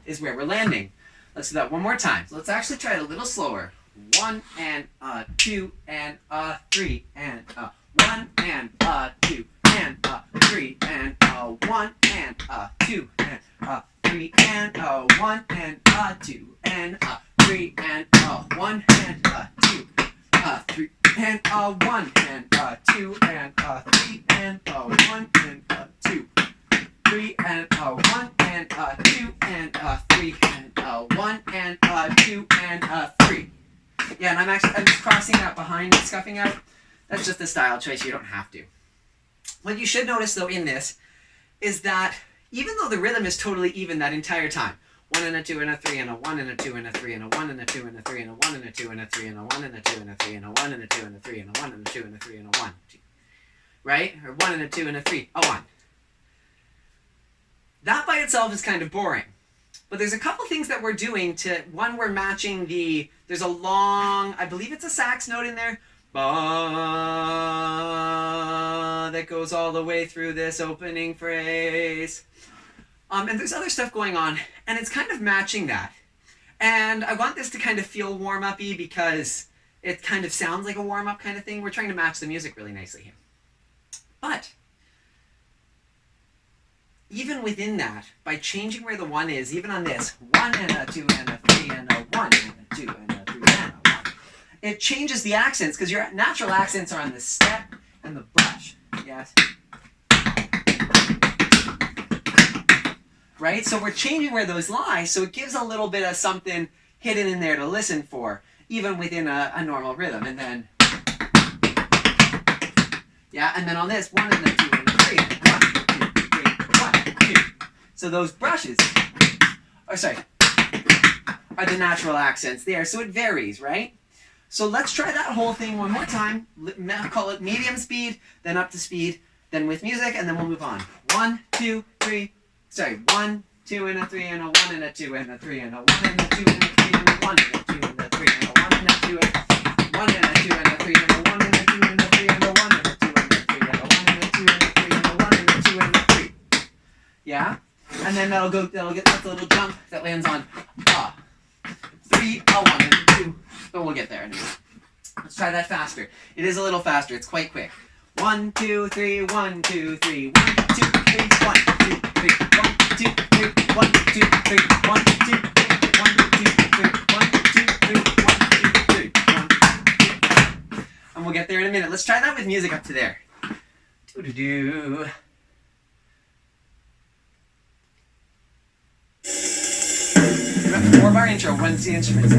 [SPEAKER 1] is where we're landing. Let's do that one more time. So let's actually try it a little slower. 1 and a 2 and a 3 and a 1 and a 2 and a 3 and a 1 and a 2 and a 3 and a 1 and a 2 and a 3 and a 1 and a 2 a 3 and a 1 and a 2 and a 3 and a 1 and a 2 3 and a 1 and a 2 and a 3 and a 1 and a 2 and a 3. Yeah, and I'm just crossing out behind and scuffing out. That's just a style choice. You don't have to. What you should notice, though, in this is that even though the rhythm is totally even that entire time, 1 and a 2 and a 3 and a 1 and a 2 and a 3 and a 1 and a 2 and a 3 and a 1 and a 2 and a 3 and a 1 and a 2 and a 3 and a 1 and a 2 and a 3 and a 1 and a 2 and a 3 and a 1. Right? Or 1 and a 2 and a 3, a 1. That by itself is kind of boring. But there's a couple things that we're doing to, one, we're matching there's a long, I believe it's a sax note in there, that goes all the way through this opening phrase. And there's other stuff going on, and it's kind of matching that. And I want this to kind of feel warm-up-y because it kind of sounds like a warm-up kind of thing. We're trying to match the music really nicely here. But even within that, by changing where the 1 is, even on this, 1 and a 2 and a 3 and a 1 and a 2 and a 3 and a 1, it changes the accents, because your natural accents are on the step and the brush. Yes? Right? So we're changing where those lie, so it gives a little bit of something hidden in there to listen for, even within a normal rhythm. And then, yeah, and then on this, 1 and a 2 and a 3 and 1, 2, 3, 1, 2. So those brushes, are the natural accents there. So it varies, right? So let's try that whole thing one more time. Call it medium speed, then up to speed, then with music, and then we'll move on. 1, 2, 3. 1, 2 and a 3 and a 1 and a 2 and a 3 and a 1 and a 2 and a 3 and a 1 and a 2 and a 3 and a 1 and a 2 and a 1 and a 2 and a 3 and a 1 and a 2 and a 3 and a 1 and a 2 and a 3 and a 1 and a 2 and a 3 and a 1 and a 2 and a 3. Yeah? And then that'll get that's a little jump that lands on 3, a 1 and a 2. But we'll get there anyway. Let's try that faster. It is a little faster. It's quite quick. 1, 2, 3, 1, 2, 3, 1, 2, 3, 1, 2, 3, 1, 2, 3, 1, 2, 3, 1, 2, 3, 1, 2, 3, 1, 2, 3, 1, 2, 3, 1. And we'll get there in a minute. Let's try that with music up to there. Do-do-do. Remember, 4-bar intro, when's the instruments?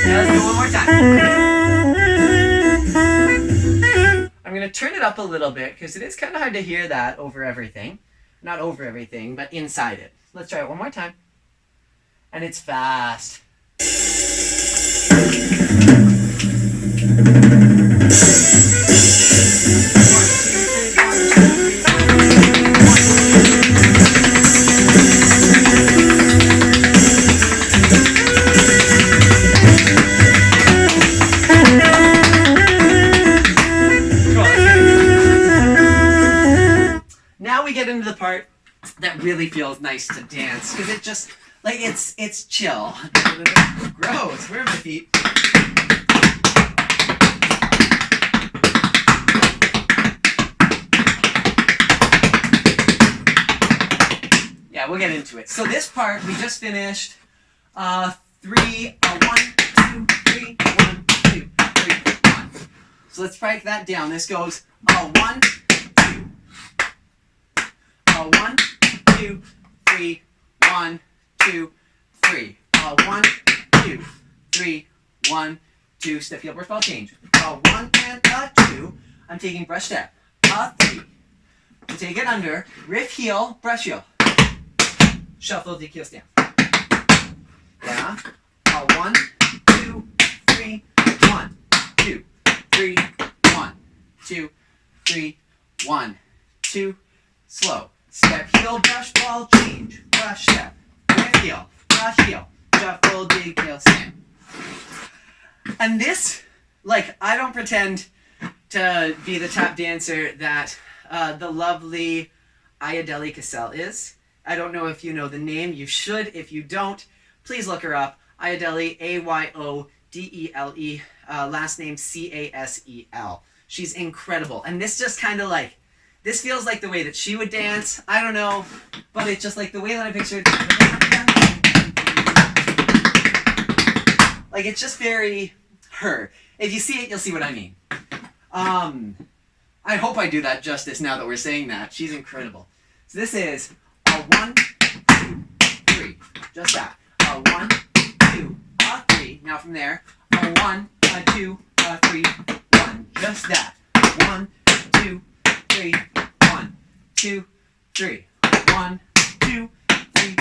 [SPEAKER 1] Let's do it one more time. turn it up a little bit because it is kind of hard to hear that over everything. Not over everything, but inside it. Let's try it one more time. And it's fast. Now we get into the part that really feels nice to dance because it just like it's chill. Gross. Where are my feet? Yeah, we'll get into it. So this part we just finished. 1, 2, 3, 1, 2, 3, 1. So let's break that down. This goes 1, 2. 1, 2, 3, 1, 2, 3. 1, 2, 3, 1, 2. Step heel brush ball change. 1 and 2. I'm taking brush step. 3. To take it under, riff heel, brush heel. Shuffle, dig heel stamp. Yeah. 1, 2, 3, 1, 2, 3, 1, 2, 3, 1, 2. Slow. Step heel, brush ball change. Brush step. Riff heel, brush heel. Shuffle, dig heel stamp. And this, like, I don't pretend to be the tap dancer that the lovely Ayodele Cassell is. I don't know if you know the name. You should. If you don't, please look her up. Ayodele, Ayodele, last name Casel. She's incredible. And this just kind of like, this feels like the way that she would dance. I don't know, but it's just like the way that I pictured. Like, it's just very her. If you see it, you'll see what I mean. I hope I do that justice now that we're saying that. She's incredible. So this is 1, 2, 3. Just that. 1, 2, 3. Now from there, 1, 2, 3, 1. Just that. 1, 2, 3, 1, 2, 3. 1, 2, 3,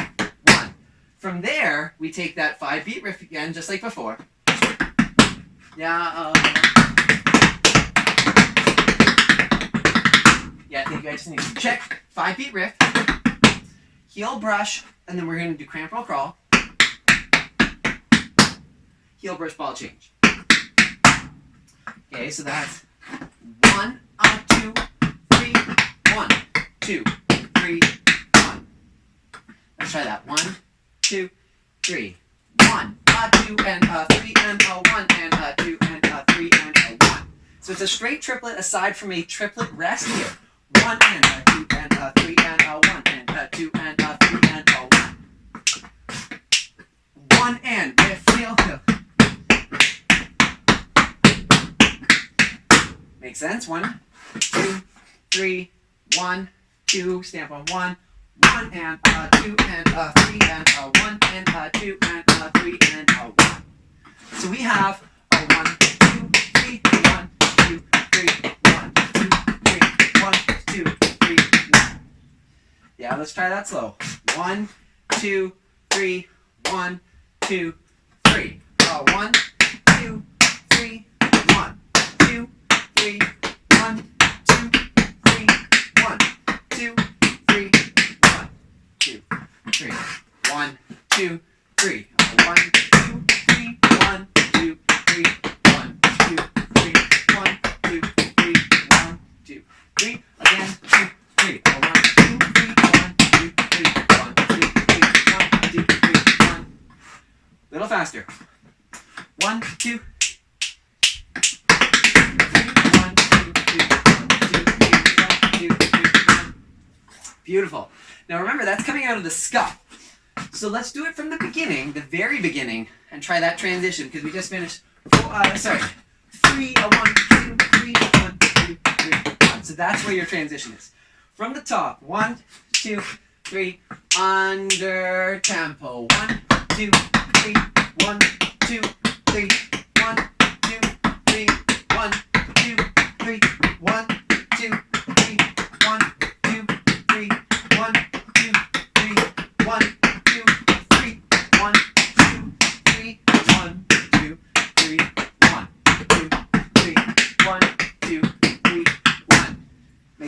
[SPEAKER 1] 1. From there, we take that 5-beat riff again, just like before. Yeah, I think I just need to check. 5-beat riff. Heel brush, and then we're going to do cramp roll crawl. Heel brush ball change. Okay, so that's 1, 2, 3, 1, 2, 3, 1. Let's try that. 1, 2, 3. 1, 2, and 3, and 1, and 2, and 3, and 1. So it's a straight triplet aside from a triplet rest here. 1 and 2 and 3 and 1 and 2 and 3 and 1. 1 and riff heel heel. Makes sense? 1, 2, 3, 1, 2. Stamp on 1. 1 and 2 and 3 and 1 and 2 and 3 and 1. So we have a 1, 2, 3, 1, 2, 3, 1, 2, 3, 1, 2, 3, 1. Yeah, let's try that slow. 1, 2, 3, 1, 2, 3. 1, 2, 3, 1, 2, 3, 1, 2, 3, 1, 2, 3, 1, 2, 3. 1, 2, 3. 1, 2, 3, 1, 2, 3, 1, 2, 3, 1, 2, 3, 1, 2, 3. Again, 2, 3. 1, 2, 3, 1, 2, 3, 1, 2, 3, 1, 2, 3, 1. Little faster. 1, 2. 1, 2, 3, 1, 2, 3, 1, 2, 3, 1. Beautiful. Now remember, that's coming out of the scuff. So let's do it from the beginning, the very beginning, and try that transition, because we just finished 3, 1, 2, 3, 1, 2, 3, 1. So that's where your transition is. From the top, 1, 2, 3, under tempo. 1, 2, 3, 1, 2, 3, 1, 2, 3, 1, 2, 3, 1,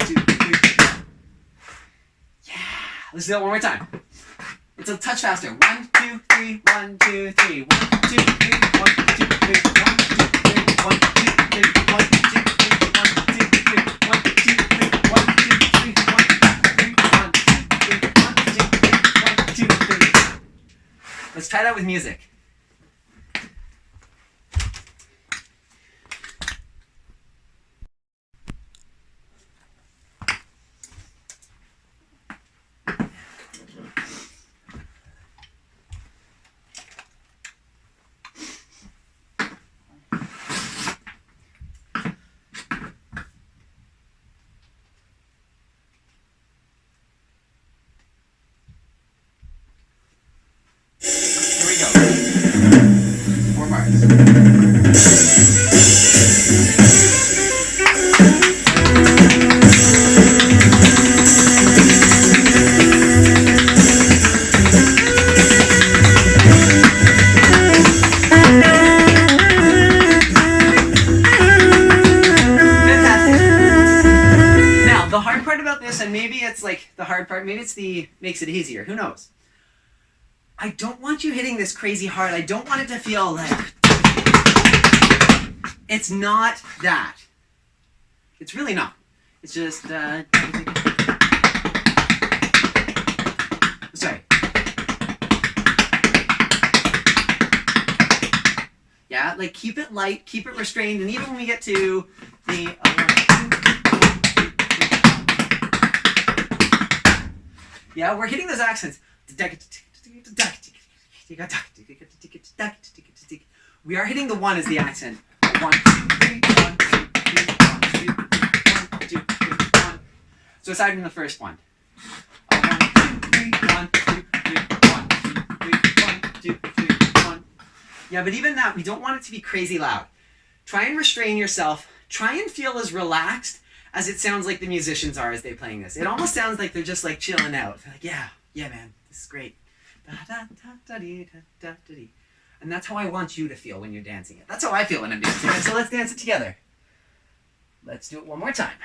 [SPEAKER 1] 2, 3. Yeah. Let's do that one more time. It's a touch faster. 1, 2, 3, 1, 2, 3. 1, 2, 3, 1, 2, 3, 1, 2, 3, 1, 2, 3, 1, 2, 3, 1, 2, 3, 1, 2, 3, 1, 2, 3, 1, 2, 3, 1, 2, 3. Let's try that with music. Here we go. 4 bars. The hard part about this, and maybe it's like the hard part, maybe it's the makes it easier. Who knows? I don't want you hitting this crazy hard. I don't want it to feel like it's not that. It's really not. It's just sorry. Yeah, like keep it light, keep it restrained, and even when we get to the yeah, we're hitting those accents. We are hitting the 1 as the accent. 1, 2, 3, 1, 2, 3, 1, 2, 1, 2, 3, 1. So aside from the first one. 1, 2, 3, 1, 2, 3, 1, 2, 3, 1, 2, 3, 1. Yeah, but even that, we don't want it to be crazy loud. Try and restrain yourself. Try and feel as relaxed as it sounds like the musicians are as they're playing this. It almost sounds like they're just like chilling out. They're like, yeah, man, this is great. And that's how I want you to feel when you're dancing it. That's how I feel when I'm dancing it. So let's dance it together. Let's do it one more time.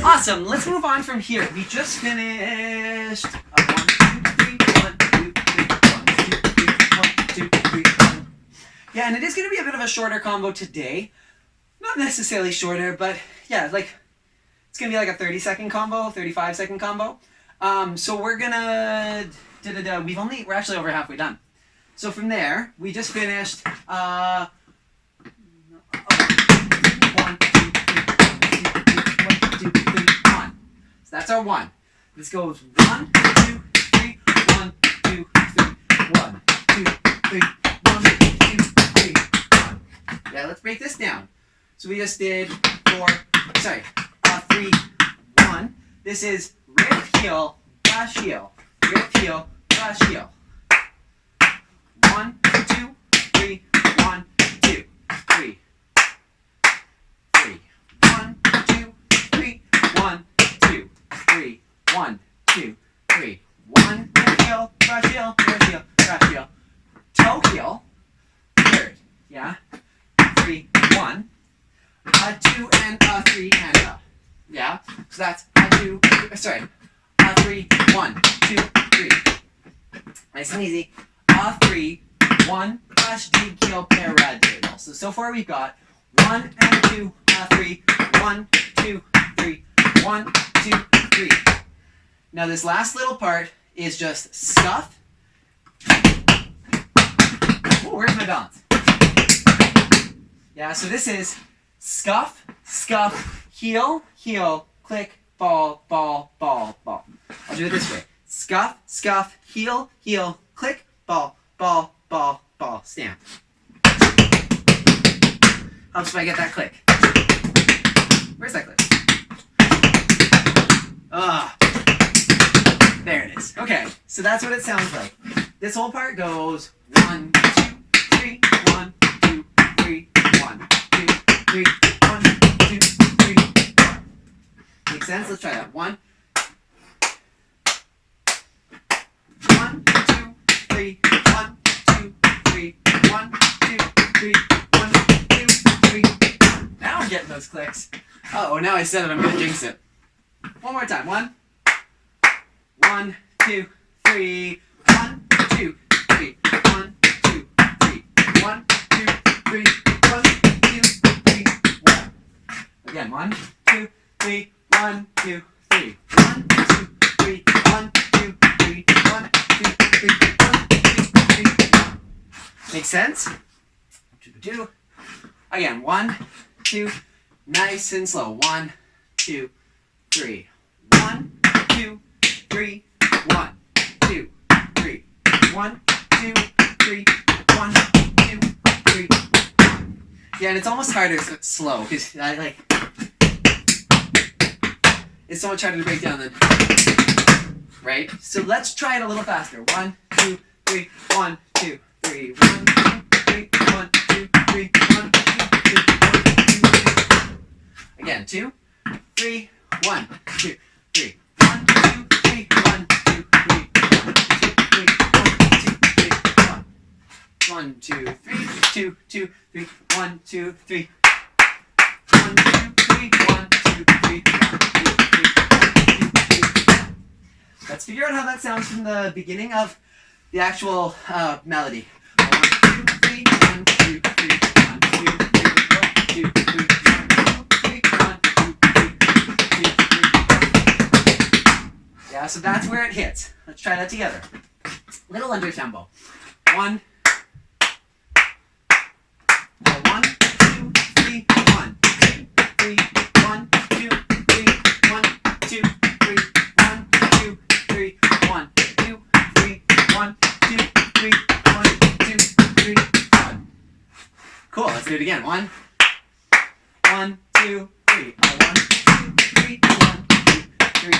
[SPEAKER 1] Awesome. Let's move on from here. We just finished. 1, 2, 3, 1, 2, 3, 1, 2, 3, 1, 2, 3, 1. Yeah, and it is going to be a bit of a shorter combo today. Not necessarily shorter, but yeah, like it's going to be like a 30-second combo, 35-second combo. So we're gonna we're actually over halfway done. So from there, we just finished 1, 2, 3, 1. So that's our 1. This goes 1, 2, 3, 1, 2, 3, 1, 2, 3, 1, 2, 3, 1. Yeah, let's break this down. So we just did 3, 1. This is riff, heel, flash, heel. Riff, heel, flash, heel. 1, 2, 3, 1, 2, 3. 3. 1, 2, 3, 1, 2, 3. 1, 2, 3. 1, heel, flash, heel, riff, heel, flash, heel. Toe, heel. Third. Yeah. 3, 1. A 2 and a 3 and a. Yeah. So that's a 2. Sorry. A 3, 1, 2, 3. Nice and easy. A 3, 1, flash, D, heel, paradiddle. So far we've got 1 and 2, a 3, 1, 2, 3, 1, 2, 3. Now this last little part is just scuff. Ooh, where's my balance? Yeah, so this is scuff, scuff, heel, heel, click, ball, ball, ball, ball. I'll do it this way. Scuff, scuff, heel, heel, click, ball, ball, ball, ball, stamp. Helps if I get that click. Where's that click? Ah, there it is. Okay, so that's what it sounds like. This whole part goes 1, 2, 3, 1, 2, 3, 1, 2, 3, 1, 2, 3, 1. Make sense? Let's try that. 1, 1, 2, 3, 1, 2, 3, 1, 2, 3, 1, 2, 3. Now I'm getting those clicks. Oh, now I said it, I'm gonna jinx it. One more time. 1, 1, 2, 3, 1, 2, 3, 1, 2, 3, 1, 2, 3, 1, 2, 3, 1. Again, 1, 2, 3, 1, 2, 3, 1, 2, 3, 1, 2, 3, 1, 2, 3, 1, 2, 3, 1. Make sense? 2. Again, 1, 2, nice and slow. 1, 2, 3. 1, 2, 3, 1, 2, 3, 1, 2, 3, 1, 2, 3. Yeah, and it's almost harder if it's slow because I like it's so much harder to break down than right. So let's try it a little faster. 1, 2, 3, 1, 2, 3, 1, 2, 3, 1, 2, 3, 1, 2, 3, 1, 2, 3. Again, 2, 3, 1, 2, 3, 1, 2, 3, 1, 2, 3, 1, 2, 3, 1, 2, 3, 1. 1, 2, 3, 2, 2, 3, 1, 2, 3. 1, 2, 3, 1, 2, 3, 1, 2, 3, 1, 2, 3. Let's figure out how that sounds from the beginning of the actual melody. 1, 2, 3, 1, 2, 3, 1, 2, 3, 1, 2, 3, 1, 2, 3, 1, 2, 3, 3. Yeah, so that's where it hits. Let's try that together. Little under tempo. 1, 1, 2, 3, 1, 2, 3, 1, 2, 3, 1, 2, 3, 1, 2, 3, 1, 2, 3, 1, 2, 3, 1, 2, 3, 1. Cool, let's do it again. 1, 1, 2, 3. 1, 2, 3, 1, 2, 3,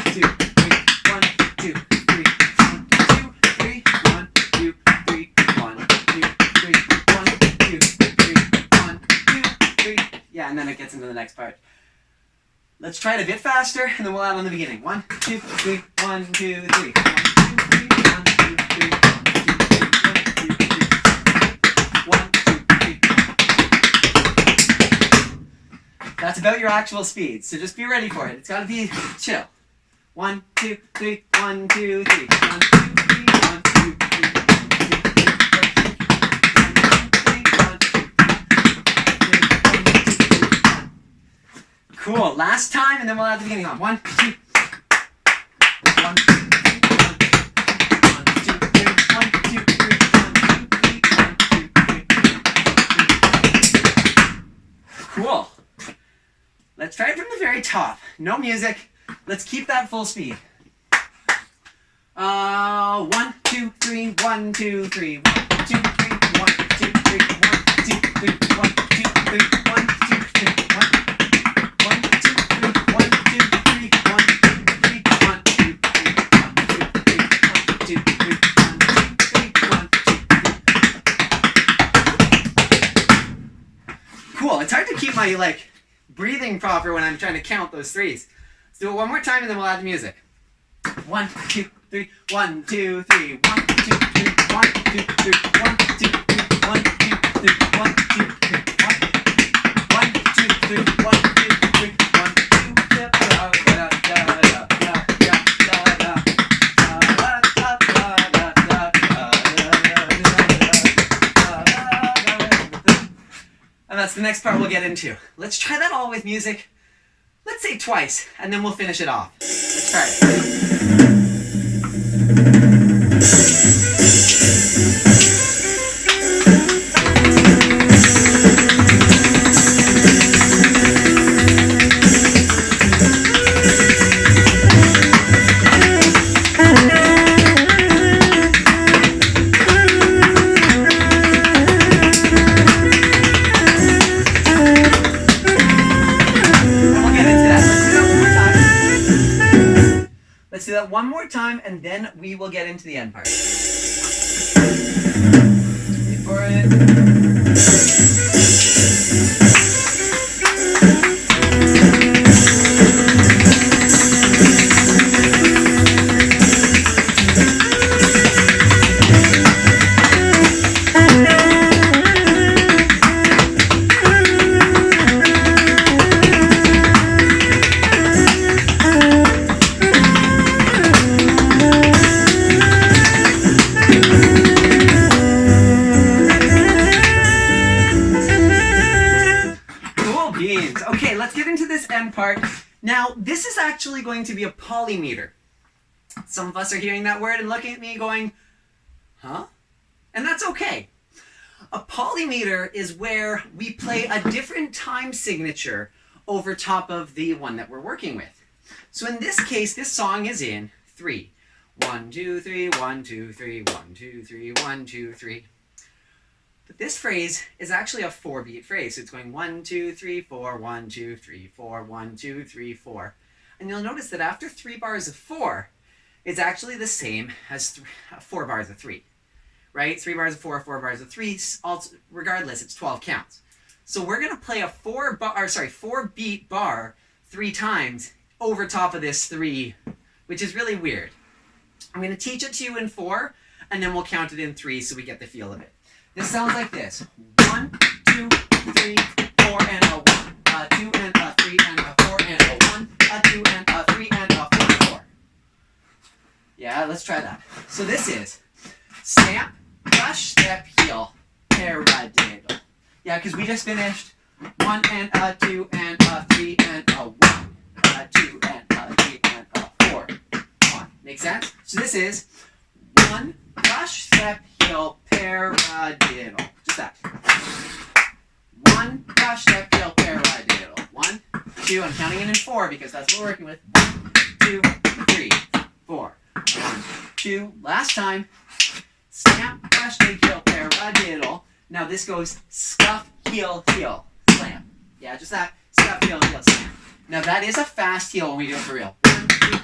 [SPEAKER 1] 2, 3, 1, 2, 3, 1, 2, 3, 1, 2, 3, 1, 2, 3, 1, 2, 3, 1, 2, 3. Yeah, and then it gets into the next part. Let's try it a bit faster, and then we'll add on the beginning. 1, 2, 3, 1, 2, 3. 1, 2, 3, 1, 2, 3, 1, 2, 3. That's about your actual speed, so just be ready for it. It's got to be chill. 1, 2, 3, 1, 2, 3. 1, 2, 3, 1, 2, 3. Cool. Last time, and then we'll add the beginning on. 1, 2. 1, 2, 3, 1, 2, 3, 1, 2, 3, 1, 2, 3, 1, 2, 3. Cool. Let's try it from the very top. No music. Let's keep that full speed. 1, 2, 3, 1, 2, 3, 1, 2, 3, 1, 2, 3, 1, 2, 3, 1, 2, 3, 1, 2, 3, 1. 1, 2, 3, 1, 2, 3, 1, 2, 3, 1, 2, 3, 1, 2, 3, 1, 2, 3, 1, 2, 3, 1, 2, 3. Cool. It's hard to keep my breathing proper when I'm trying to count those threes. Let's do it one more time and then we'll add the music. 1, 2, 3, 1, 2, 3, 1, 2, 3, 1, 2, 3, 1, 2, 3, 1, 2, 3, 1, 2, 3, 1, 2, 3, 1, 2, 3, 1, 2. And that's the next part we'll get into. Let's try that all with music. Let's say twice, and then we'll finish it off. Let's try it. that one more time, and then we will get into the end part. Wait for it. Okay, let's get into this end part. Now, this is actually going to be a polymeter. Some of us are hearing that word and looking at me going, huh? And that's okay. A polymeter is where we play a different time signature over top of the one that we're working with. So in this case, this song is in 3. 1, 2, 3, 1, 2, 3, 1, 2, 3, 1, 2, 3. But this phrase is actually a 4-beat phrase. So it's going 1, 2, 3, 4, 1, 2, 3, 4, 1, 2, 3, 4. And you'll notice that after 3 bars of 4, it's actually the same as 4 bars of 3. Right? 3 bars of 4, 4 bars of 3, regardless, it's 12 counts. So we're going to play a 4-beat bar 3 times over top of this 3, which is really weird. I'm going to teach it to you in 4, and then we'll count it in 3 so we get the feel of it. This sounds like this. 1, 2, 3, 4, and a 1. A 2 and a 3 and a 4 and a 1. A 2 and a 3 and a 4. Yeah, let's try that. So this is stamp, brush, step, heel, paradiddle. Yeah, because we just finished 1 and a 2 and a 3 and a 1. A 2 and a 3 and a 4. 1. Make sense? So this is 1, brush, step, heel, paradiddle. Just that. 1, brush, step, heel, paradiddle. 1, 2. I'm counting it in 4 because that's what we're working with. 1, 2, 3, 4. 1, 2. Last time. Stamp, brush, step, heel, paradiddle. Now this goes scuff, heel, heel, slam. Yeah, just that. Scuff, heel, heel, slam. Now that is a fast heel when we do it for real. 1, 2, 3.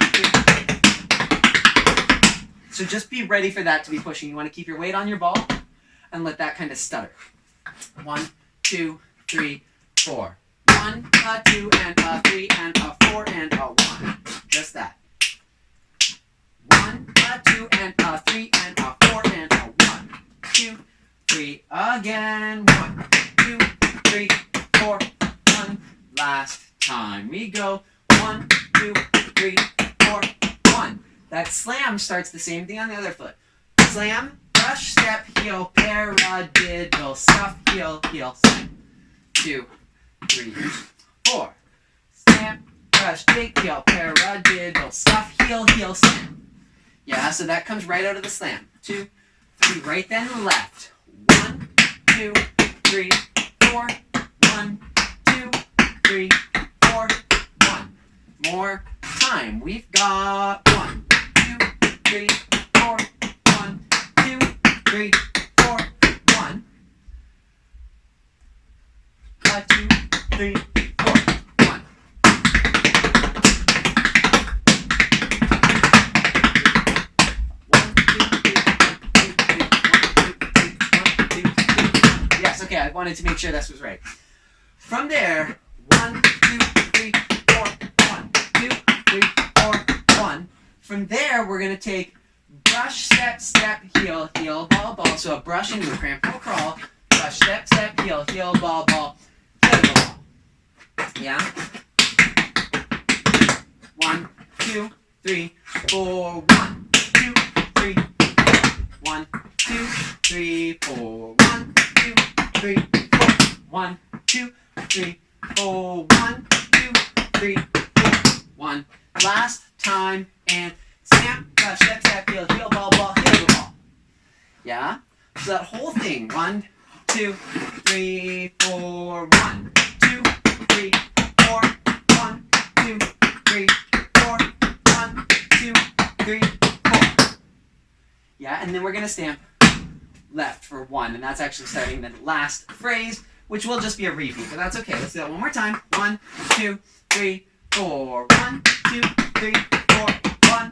[SPEAKER 1] So just be ready for that to be pushing. You want to keep your weight on your ball and let that kind of stutter. 1, 2, 3, 4. 1, a 2, and a 3, and a 4, and a 1. Just that. 1, a 2, and a 3, and a 4, and a 1. 2, 3, again. 1, 2, 3, 4. 1. Last time we go. 1, 2, 3, 4. 1. That slam starts the same thing on the other foot. Slam, brush, step, heel, paradiddle, scuff, heel, heel, slam. 2, 3, 4. Stamp, brush, dig, heel, paradiddle, scuff, heel, heel, slam. Yeah, so that comes right out of the slam. 2, 3, right then left. 1, 2, 3, 4. 1, 2, 3, 4. 1. More time. We've got 1, 2, 3, 4. 1, 2, 3, 4. 1. 2, 3, 4. 1. Yes, okay, I wanted to make sure this was right. From there, 1, 2, 3, 4. 1, 2, 3, 4. 1. From there, we're going to take brush, step, step, heel, heel, ball, ball. So a brush into a cramp, no crawl. Brush, step, step, heel, heel, ball, ball. Heel, ball. Yeah? 1, 2, 3, 4. 1, 2, 3, 1, 2, 3, 4. 1, 2, 3, 4. 1, 2, 3, 4. 1, 2, 3, 4. 1. Last time and stamp, brush, step, step, heel, heel, ball, ball, heel, ball. Yeah? So that whole thing. 1, 2, 3, 4. 1, 2, 3, 4. 1, 2, 3, 4. 1, 2, 3, 4. Yeah, and then we're going to stamp left for 1, and that's actually starting the last phrase, which will just be a repeat, but that's okay. Let's do that one more time. 1, 2, 3, 4. 1, 2, 3, 4. 1,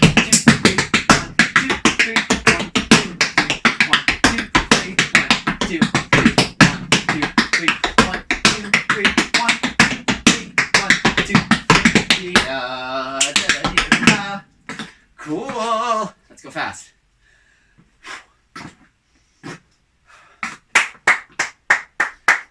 [SPEAKER 1] Cool.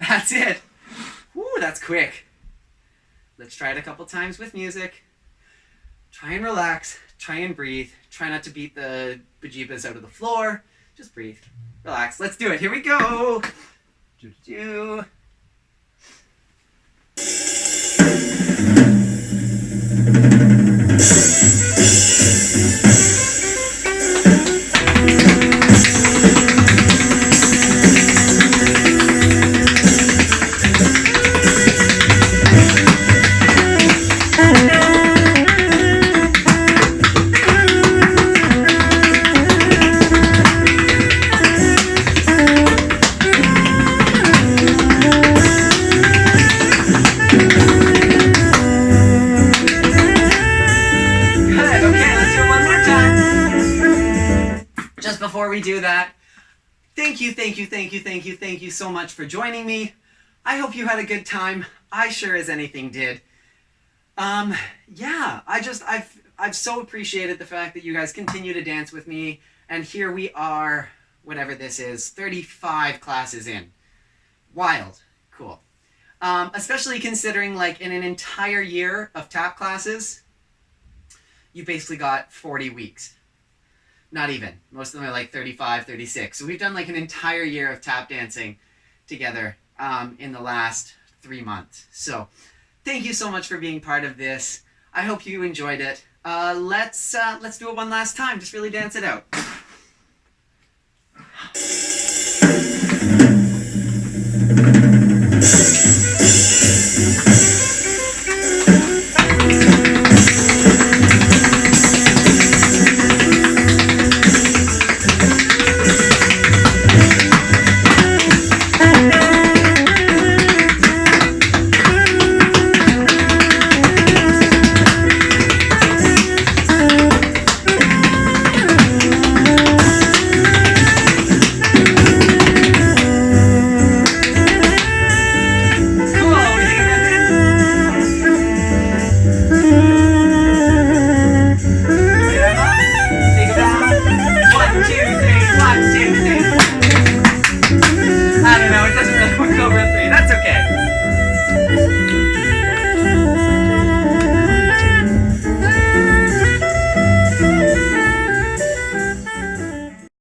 [SPEAKER 1] That's it. Woo, that's quick. Let's try it a couple times with music. Try and relax. Try and breathe. Try not to beat the bejeebas out of the floor. Just breathe. Relax. Let's do it. Here we go. Do. Before we do that, thank you so much for joining me. I hope you had a good time. I sure as anything did. Yeah, I've so appreciated the fact that you guys continue to dance with me, and here we are, whatever this is, 35 classes in. Wild. Cool. Especially considering, like, in an entire year of tap classes, you basically got 40 weeks. Not even. Most of them are like 35, 36. So we've done like an entire year of tap dancing together in the last 3 months. So thank you so much for being part of this. I hope you enjoyed it. Let's do it one last time. Just really dance it out.